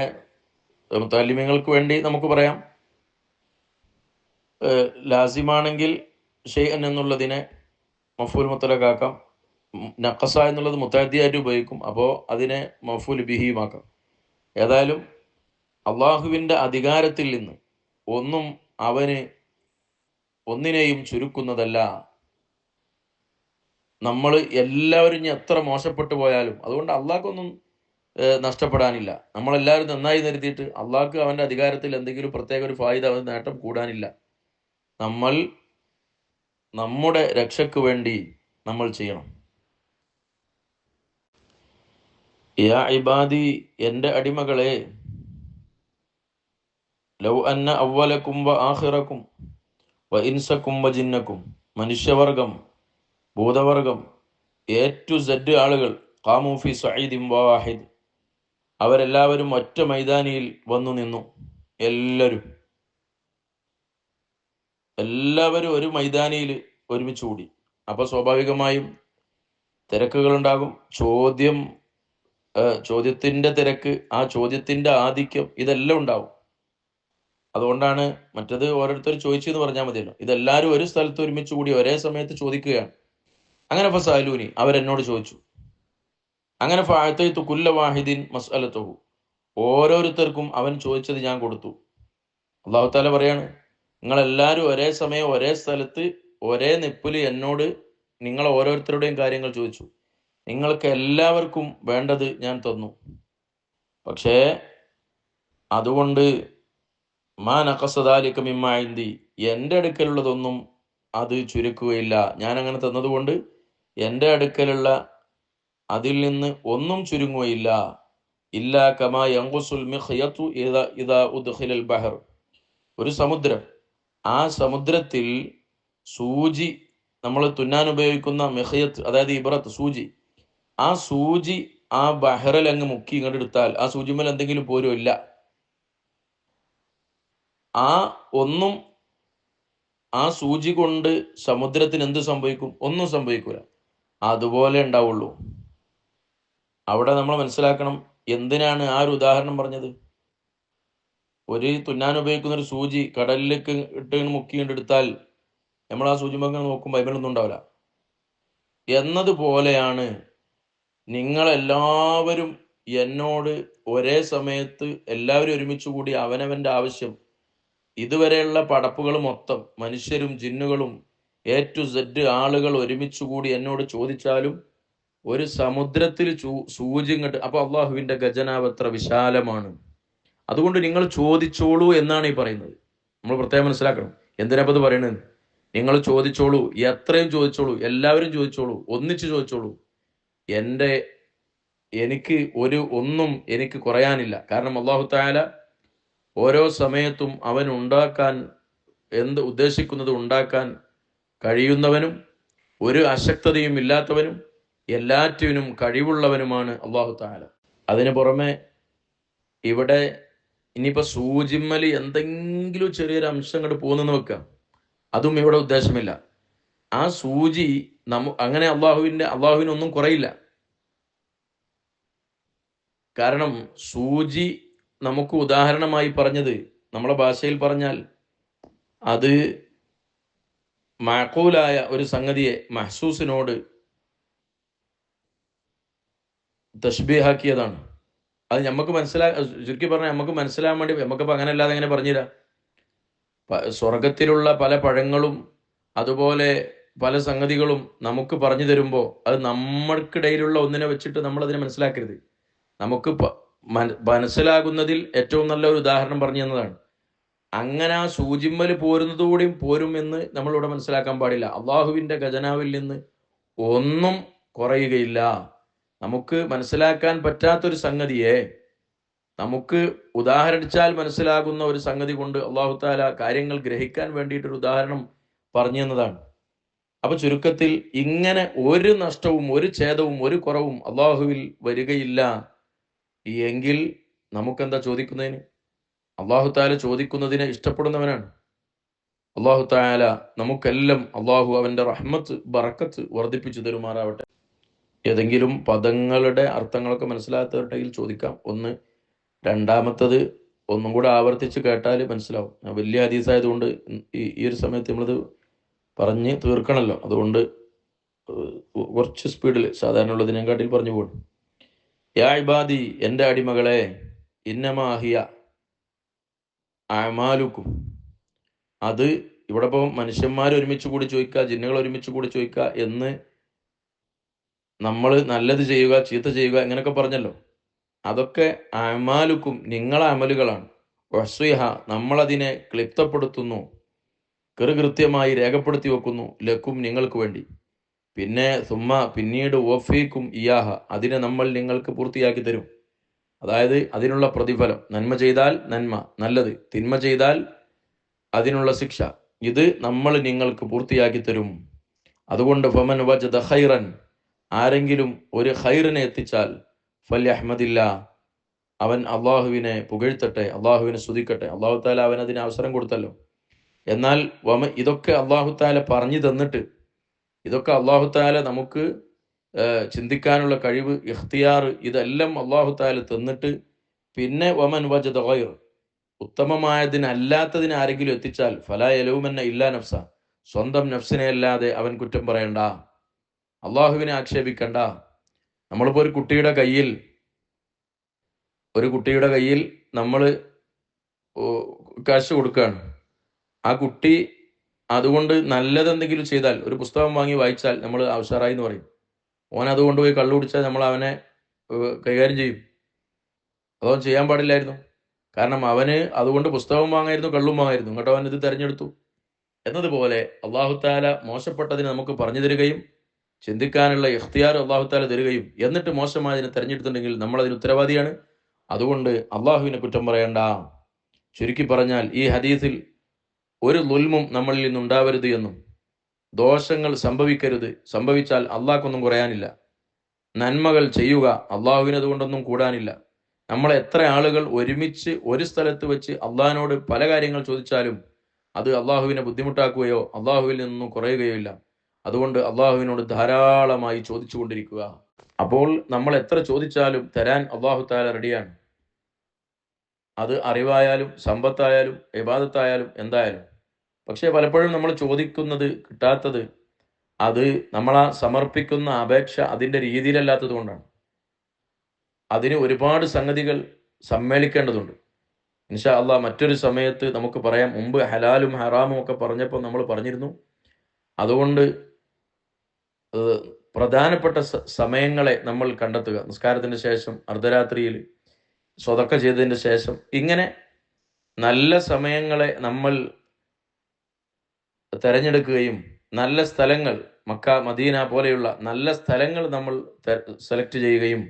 മുത്തല്ലിമീങ്ങൾക്ക് വേണ്ടി നമുക്ക് പറയാം, ലാസിമാണെങ്കിൽ ഷൈഅൻ എന്നുള്ളതിനെ മഫൂൽ മുത്തലഖാക്കാം, നഖസ എന്നുള്ളത് മുത്തഅദ്ദിയായിട്ട് ഉപയോഗിക്കും, അപ്പോൾ അതിനെ മഫൂൽ ബിഹിയുമാക്കാം. ഏതായാലും അള്ളാഹുവിൻ്റെ അധികാരത്തിൽ നിന്ന് ഒന്നും അവന് ഒന്നിനെയും ചുരുക്കുന്നതല്ല. നമ്മൾ എല്ലാവരും ഇനി എത്ര മോശപ്പെട്ടു പോയാലും അതുകൊണ്ട് അള്ളാഹ്ക്കൊന്നും നഷ്ടപ്പെടാനില്ല. നമ്മളെല്ലാവരും നന്നായി നിർത്തിയിട്ട് അള്ളാഹ്ക്ക് അവൻ്റെ അധികാരത്തിൽ എന്തെങ്കിലും പ്രത്യേക ഒരു ഫായിദ, അവൻ നേട്ടം കൂടാനില്ല. നമ്മൾ നമ്മുടെ രക്ഷയ്ക്ക് വേണ്ടി നമ്മൾ ചെയ്യണം. യാ ഇബാദി, എൻ്റെ അടിമകളെ, ലൗ അന്ന അവ്വലക്കും വ ആഖിറക്കും വ ഇൻസക്കും വ ജിന്നക്കും, മനുഷ്യവർഗം, ഭൂതവർഗം, A to Z ആളുകൾ, ഖാമു ഫി സഈദിൻ വാഹിദ്, അവരെല്ലാവരും ഒറ്റ മൈതാനിയിൽ വന്നു നിന്നു. എല്ലാവരും ഒരു മൈതാനിയിൽ ഒരുമിച്ച് കൂടി. അപ്പോൾ സ്വാഭാവികമായും തിരക്കുകളുണ്ടാകും. ചോദ്യത്തിൻ്റെ തിരക്ക്, ആ ചോദ്യത്തിൻ്റെ ആധിക്യം, ഇതെല്ലാം ഉണ്ടാവും. അതുകൊണ്ടാണ് മറ്റത് ഓരോരുത്തർ ചോദിച്ചു എന്ന് പറഞ്ഞാൽ മതിയല്ലോ. ഇതെല്ലാവരും ഒരു സ്ഥലത്ത് ഒരുമിച്ച് കൂടി ഒരേ സമയത്ത് ചോദിക്കുകയാണ്. അങ്ങനെ ഫസഅലൂനി, അവരെന്നോട് ചോദിച്ചു. അങ്ങനെ ഫഅതൈതു കുല്ല വാഹിദിൻ മസ്അലതുഹു, ഓരോരുത്തർക്കും അവൻ ചോദിച്ചത് ഞാൻ കൊടുത്തു. അല്ലാഹു തആല പറയാണ്, നിങ്ങളെല്ലാവരും ഒരേ സമയം ഒരേ സ്ഥലത്ത് ഒരേ നിപ്പിൽ എന്നോട് നിങ്ങൾ ഓരോരുത്തരുടെയും കാര്യങ്ങൾ ചോദിച്ചു. നിങ്ങൾക്ക് എല്ലാവർക്കും വേണ്ടത് ഞാൻ തന്നു. പക്ഷേ അതുകൊണ്ട് മാ നഖസ ദാലിക മിമ്മാ ഇൻദി, എൻ്റെ അടുക്കലുള്ളതൊന്നും അത് ചുരുക്കുകയില്ല. ഞാൻ അങ്ങനെ തന്നതുകൊണ്ട് എൻ്റെ അടുക്കലുള്ള അതിൽ നിന്ന് ഒന്നും ചുരുങ്ങുകയില്ല. ഇല്ലാ കമാ യൻഖുസുൽ മിഖ്യതു ഇദാ ഉദ്ഖിലൽ ബഹർ, ഒരു സമുദ്രം, ആ സമുദ്രത്തിൽ സൂചി, നമ്മൾ തുന്നാൻ ഉപയോഗിക്കുന്ന മിഖ്യത്ത്, അതായത് ഇബ്രത്ത്, സൂചി, ആ സൂചി ആ ബഹറിൽ അങ്ങ് മുക്കി ഇങ്ങോട്ട് എടുത്താൽ ആ സൂചിമേൽ എന്തെങ്കിലും പോരും ഇല്ല. ആ ഒന്നും ആ സൂചി കൊണ്ട് സമുദ്രത്തിന് എന്ത് സംഭവിക്കും? ഒന്നും സംഭവിക്കൂല. അതുപോലെ ഉണ്ടാവുള്ളൂ. അവിടെ നമ്മൾ മനസ്സിലാക്കണം, എന്തിനാണ് ആ ഒരു ഉദാഹരണം പറഞ്ഞത്. ഒരു തുന്നാൻ ഉപയോഗിക്കുന്ന ഒരു സൂചി കടലിലേക്ക് ഇട്ട് മുക്കിയെടുത്താൽ നമ്മൾ ആ സൂചി നോക്കുമ്പോൾ ബൈബിളൊന്നും ഉണ്ടാവില്ല എന്നതുപോലെയാണ് നിങ്ങളെല്ലാവരും എന്നോട് ഒരേ സമയത്ത് എല്ലാവരും ഒരുമിച്ച് കൂടി അവനവൻ്റെ ആവശ്യം, ഇതുവരെയുള്ള പടപ്പുകൾ മൊത്തം മനുഷ്യരും ജിന്നുകളും A to Z ആളുകൾ ഒരുമിച്ച് കൂടി എന്നോട് ചോദിച്ചാലും ഒരു സമുദ്രത്തിൽ സൂചി ഇങ്ങോട്ട്, അപ്പൊ അള്ളാഹുവിന്റെ ഖജനാവ് എത്ര വിശാലമാണ്. അതുകൊണ്ട് നിങ്ങൾ ചോദിച്ചോളൂ എന്നാണ് ഈ പറയുന്നത്. നമ്മൾ പ്രത്യേകം മനസ്സിലാക്കണം എന്തിനാ ഇത് പറയണത്. നിങ്ങൾ ചോദിച്ചോളൂ, എത്രയും ചോദിച്ചോളൂ, എല്ലാവരും ചോദിച്ചോളൂ, ഒന്നിച്ച് ചോദിച്ചോളൂ. എനിക്ക് ഒന്നും എനിക്ക് കുറയാനില്ല. കാരണം അല്ലാഹു തആല ഓരോ സമയത്തും അവൻ ഉണ്ടാക്കാൻ എന്ത് ഉദ്ദേശിക്കുന്നത് ഉണ്ടാക്കാൻ കഴിയുന്നവനും ഒരു അശക്തതയും ഇല്ലാത്തവനും എല്ലാറ്റിനും കഴിവുള്ളവനുമാണ് അല്ലാഹു തആല. അതിന് പുറമെ ഇവിടെ ഇനിയിപ്പോൾ സൂചിമ്മൽ എന്തെങ്കിലും ചെറിയൊരു അംശം അങ്ങോട്ട് പോകുന്നെന്ന് വെക്കാം, അതും ഇവിടെ ഉദ്ദേശമില്ല. ആ സൂചി അങ്ങനെ അള്ളാഹുവിനൊന്നും കുറയില്ല. കാരണം സൂചി നമുക്ക് ഉദാഹരണമായി പറഞ്ഞത്, നമ്മളെ ഭാഷയിൽ പറഞ്ഞാൽ അത് മഅഖൂലായ ഒരു സംഗതിയെ മഹ്സൂസിനോട് തശ്ബീഹാക്കിയതാണ്. അത് നമുക്ക് ചുരുക്കി പറഞ്ഞാൽ നമുക്ക് മനസ്സിലാകാൻ വേണ്ടി, നമുക്കിപ്പോൾ അങ്ങനെ അല്ലാതെ എങ്ങനെ പറഞ്ഞുതരാം. സ്വർഗത്തിലുള്ള പല പഴങ്ങളും അതുപോലെ പല സംഗതികളും നമുക്ക് പറഞ്ഞു തരുമ്പോൾ അത് നമ്മൾക്കിടയിലുള്ള ഒന്നിനെ വെച്ചിട്ട് നമ്മളതിനെ മനസ്സിലാക്കരുത്. നമുക്ക് മനസ്സിലാകുന്നതിൽ ഏറ്റവും നല്ല ഒരു ഉദാഹരണം പറഞ്ഞു തന്നതാണ്. അങ്ങനെ ആ സൂചിമ്മൽ പോരുന്നതുകൂടിയും പോരും എന്ന് നമ്മളിവിടെ മനസ്സിലാക്കാൻ പാടില്ല. അള്ളാഹുവിൻ്റെ ഖജനാവിൽ നിന്ന് ഒന്നും കുറയുകയില്ല. നമുക്ക് മനസ്സിലാക്കാൻ പറ്റാത്തൊരു സംഗതിയെ നമുക്ക് ഉദാഹരിച്ചാൽ മനസ്സിലാകുന്ന ഒരു സംഗതി കൊണ്ട് അല്ലാഹു തആല കാര്യങ്ങൾ ഗ്രഹിക്കാൻ വേണ്ടിയിട്ടൊരു ഉദാഹരണം പറഞ്ഞു തന്നതാണ്. അപ്പൊ ചുരുക്കത്തിൽ ഇങ്ങനെ ഒരു നഷ്ടവും ഒരു ഛേദവും ഒരു കുറവും അള്ളാഹുവിൽ വരികയില്ല എങ്കിൽ നമുക്കെന്താ ചോദിക്കുന്നതിന്? അല്ലാഹു തആല ചോദിക്കുന്നതിനെ ഇഷ്ടപ്പെടുന്നവനാണ്. അല്ലാഹു തആല നമുക്കെല്ലാം അള്ളാഹു അവൻ്റെ റഹ്മത്ത് ബറക്കത്ത് വർദ്ധിപ്പിച്ചു തരുമാറാവട്ടെ. ഏതെങ്കിലും പദങ്ങളുടെ അർത്ഥങ്ങളൊക്കെ മനസ്സിലാത്തവരുടെയിൽ ചോദിക്കാം. ഒന്ന്. രണ്ടാമത്തത് ഒന്നും കൂടെ ആവർത്തിച്ച് കേട്ടാൽ മനസ്സിലാവും. വലിയ ഹദീസായതുകൊണ്ട് ഈ ഒരു സമയത്ത് നമ്മളിത് പറഞ്ഞ് തീർക്കണമല്ലോ, അതുകൊണ്ട് കുറച്ച് സ്പീഡിൽ സാധാരണ ഉള്ളതിനെക്കാട്ടിൽ പറഞ്ഞു പോകും. യാ ഇബാദി, എൻ്റെ അടിമകളെ, ഇന്നമാഹിയ അമാലുക്കും, അത് ഇവിടെ ഇപ്പോൾ മനുഷ്യന്മാർ ഒരുമിച്ച് കൂടി ചോദിക്കുക, ജിന്നുകൾ ഒരുമിച്ച് കൂടി ചോദിക്കുക എന്ന് നമ്മൾ നല്ലത് ചെയ്യുക ചീത്ത ചെയ്യുക എങ്ങനെയൊക്കെ പറഞ്ഞല്ലോ, അതൊക്കെ അമാലുക്കും നിങ്ങളെ അമലുകളാണ്. വസ്വിഹ, നമ്മളതിനെ ക്ലിപ്തപ്പെടുത്തുന്നു, കൃത്യമായി രേഖപ്പെടുത്തി വെക്കുന്നു, ലക്കും നിങ്ങൾക്ക് വേണ്ടി. പിന്നെ പിന്നീട് വഫീക്കും ഇയാഹ, അതിനെ നമ്മൾ നിങ്ങൾക്ക് പൂർത്തിയാക്കി തരും. അതായത് അതിനുള്ള പ്രതിഫലം, നന്മ ചെയ്താൽ നന്മ നല്ലത്, തിന്മ ചെയ്താൽ അതിനുള്ള ശിക്ഷ, ഇത് നമ്മൾ നിങ്ങൾക്ക് പൂർത്തിയാക്കി തരും. അതുകൊണ്ട് ഫമൻ വജദ ഖൈറൻ, ആരെങ്കിലും ഒരു ഖൈറിനെ എത്തിച്ചാൽ ഫല്യഹ്മദില്ല, അവൻ അള്ളാഹുവിനെ പുകഴ്ത്തട്ടെ, അള്ളാഹുവിനെ സ്തുതിക്കട്ടെ. അള്ളാഹു താല അവൻ അതിന് അവസരം കൊടുത്തല്ലോ. എന്നാൽ ഇതൊക്കെ അള്ളാഹു താല പറഞ്ഞു തന്നിട്ട്, ഇതൊക്കെ അള്ളാഹു താല നമുക്ക് ചിന്തിക്കാനുള്ള കഴിവ്, ഇഖ്തിയാർ, ഇതെല്ലാം അള്ളാഹു താല തന്നിട്ട് പിന്നെ വമൻ വജദ ഖൈർ, ഉത്തമമായതിനല്ലാത്തതിന് ആരെങ്കിലും എത്തിച്ചാൽ ഫലാ യലൂമന്ന ഇല്ലാ നഫ്സ, സ്വന്തം നഫ്സിനെ അല്ലാതെ അവൻ കുറ്റം പറയണ്ട, അള്ളാഹുവിനെ ആക്ഷേപിക്കണ്ട. നമ്മളിപ്പോൾ ഒരു കുട്ടിയുടെ കയ്യിൽ നമ്മൾ കാശ് കൊടുക്കുകയാണ്. ആ കുട്ടി അതുകൊണ്ട് നല്ലതെന്തെങ്കിലും ചെയ്താൽ, ഒരു പുസ്തകം വാങ്ങി വായിച്ചാൽ നമ്മൾ ഉഷാറായി എന്ന് പറയും. ഓൻ അതുകൊണ്ട് പോയി കള്ളു കുടിച്ചാൽ നമ്മൾ അവനെ കൈകാര്യം ചെയ്യും. അതവൻ ചെയ്യാൻ പാടില്ലായിരുന്നു. കാരണം അവന് അതുകൊണ്ട് പുസ്തകം വാങ്ങായിരുന്നു, കള്ളും വാങ്ങായിരുന്നു. എന്നിട്ട് അവൻ ഇത് തിരഞ്ഞെടുത്തു. എന്നതുപോലെ അള്ളാഹു താല മോശപ്പെട്ടതിന് നമുക്ക് പറഞ്ഞു തരികയും ചിന്തിക്കാനുള്ള ഇഖ്തിയാർ അള്ളാഹു താല തരികയും എന്നിട്ട് മോശമായതിനെ തിരഞ്ഞെടുത്തിട്ടുണ്ടെങ്കിൽ നമ്മൾ അതിന് ഉത്തരവാദിയാണ്. അതുകൊണ്ട് അള്ളാഹുവിനെ കുറ്റം പറയണ്ട. ചുരുക്കി പറഞ്ഞാൽ ഈ ഹദീസിൽ ഒരു ദുൽമും നമ്മളിൽ നിന്നുണ്ടാവരുത് എന്നും, ദോഷങ്ങൾ സംഭവിക്കരുത്, സംഭവിച്ചാൽ അള്ളാഹ്ക്കൊന്നും കുറയാനില്ല, നന്മകൾ ചെയ്യുക, അള്ളാഹുവിന് അതുകൊണ്ടൊന്നും കൂടാനില്ല, നമ്മൾ എത്ര ആളുകൾ ഒരുമിച്ച് ഒരു സ്ഥലത്ത് വെച്ച് അള്ളാഹിനോട് പല കാര്യങ്ങൾ ചോദിച്ചാലും അത് അള്ളാഹുവിനെ ബുദ്ധിമുട്ടാക്കുകയോ അള്ളാഹുവിൽ നിന്നും കുറയുകയോ ഇല്ല. അതുകൊണ്ട് അള്ളാഹുവിനോട് ധാരാളമായി ചോദിച്ചുകൊണ്ടിരിക്കുക. അപ്പോൾ നമ്മൾ എത്ര ചോദിച്ചാലും തരാൻ അള്ളാഹു തആല റെഡിയാണ്. അത് അറിവായാലും സമ്പത്തായാലും ഇബാദത്തായാലും എന്തായാലും. പക്ഷേ പലപ്പോഴും നമ്മൾ ചോദിക്കുന്നത് കിട്ടാത്തത് അത് നമ്മളാ സമർപ്പിക്കുന്ന അപേക്ഷ അതിൻ്റെ രീതിയിലല്ലാത്തത് കൊണ്ടാണ്. അതിന് ഒരുപാട് സംഗതികൾ സമ്മേളിക്കേണ്ടതുണ്ട്. ഇൻഷാ അള്ളാഹ് മറ്റൊരു സമയത്ത് നമുക്ക് പറയാം. മുമ്പ് ഹലാലും ഹറാമും ഒക്കെ പറഞ്ഞപ്പോൾ നമ്മൾ പറഞ്ഞിരുന്നു. അതുകൊണ്ട് പ്രധാനപ്പെട്ട സമയങ്ങളെ നമ്മൾ കണ്ടെത്തുക. നിസ്കാരത്തിന് ശേഷം, അർദ്ധരാത്രിയിൽ, സ്വതക്ക ചെയ്തതിന് ശേഷം, ഇങ്ങനെ നല്ല സമയങ്ങളെ നമ്മൾ തിരഞ്ഞെടുക്കുകയും നല്ല സ്ഥലങ്ങൾ, മക്ക മദീന പോലെയുള്ള നല്ല സ്ഥലങ്ങൾ നമ്മൾ സെലക്ട് ചെയ്യുകയും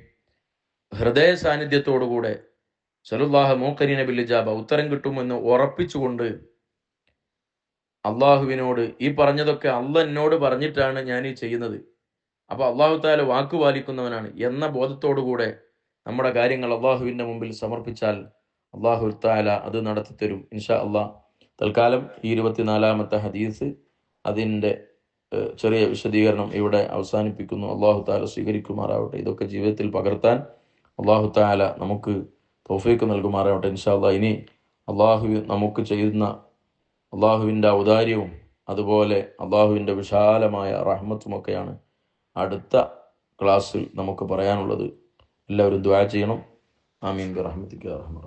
ഹൃദയ സാന്നിധ്യത്തോടുകൂടെ സല്ലല്ലാഹു മൂഖരീന ബിൽ ഇജാബ ഉത്തരം കിട്ടുമെന്ന് ഉറപ്പിച്ചുകൊണ്ട് അള്ളാഹുവിനോട് ഈ പറഞ്ഞതൊക്കെ അള്ളാഹ് എന്നോട് പറഞ്ഞിട്ടാണ് ഞാൻ ഈ ചെയ്യുന്നത്, അപ്പോൾ അള്ളാഹു തആല വാക്ക് പാലിക്കുന്നവനാണ് എന്ന ബോധത്തോടുകൂടെ നമ്മുടെ കാര്യങ്ങൾ അള്ളാഹുവിൻ്റെ മുമ്പിൽ സമർപ്പിച്ചാൽ അള്ളാഹു തആല അത് നടത്തിത്തരും ഇൻഷാ അള്ളാഹ്. തൽക്കാലം ഈ 24-ാമത്തെ ഹദീസ് അതിൻ്റെ ചെറിയ വിശദീകരണം ഇവിടെ അവസാനിപ്പിക്കുന്നു. അള്ളാഹു തആല സ്വീകരിക്കുമാറാവട്ടെ. ഇതൊക്കെ ജീവിതത്തിൽ പകർത്താൻ അള്ളാഹു തആല നമുക്ക് തൗഫീഖ് നൽകുമാറാവട്ടെ ഇൻഷാ അള്ളാഹ്. ഇനി അള്ളാഹു നമുക്ക് ചെയ്യുന്ന അള്ളാഹുവിൻ്റെ ഔദാര്യവും അതുപോലെ അള്ളാഹുവിൻ്റെ വിശാലമായ റഹ്മത്തുമൊക്കെയാണ് അടുത്ത ക്ലാസ്സിൽ നമുക്ക് പറയാനുള്ളത്. എല്ലാവരും ദുആ ചെയ്യണം. ആമീൻ ബിറഹ്മതിക യാ അർഹമർ റഹീം.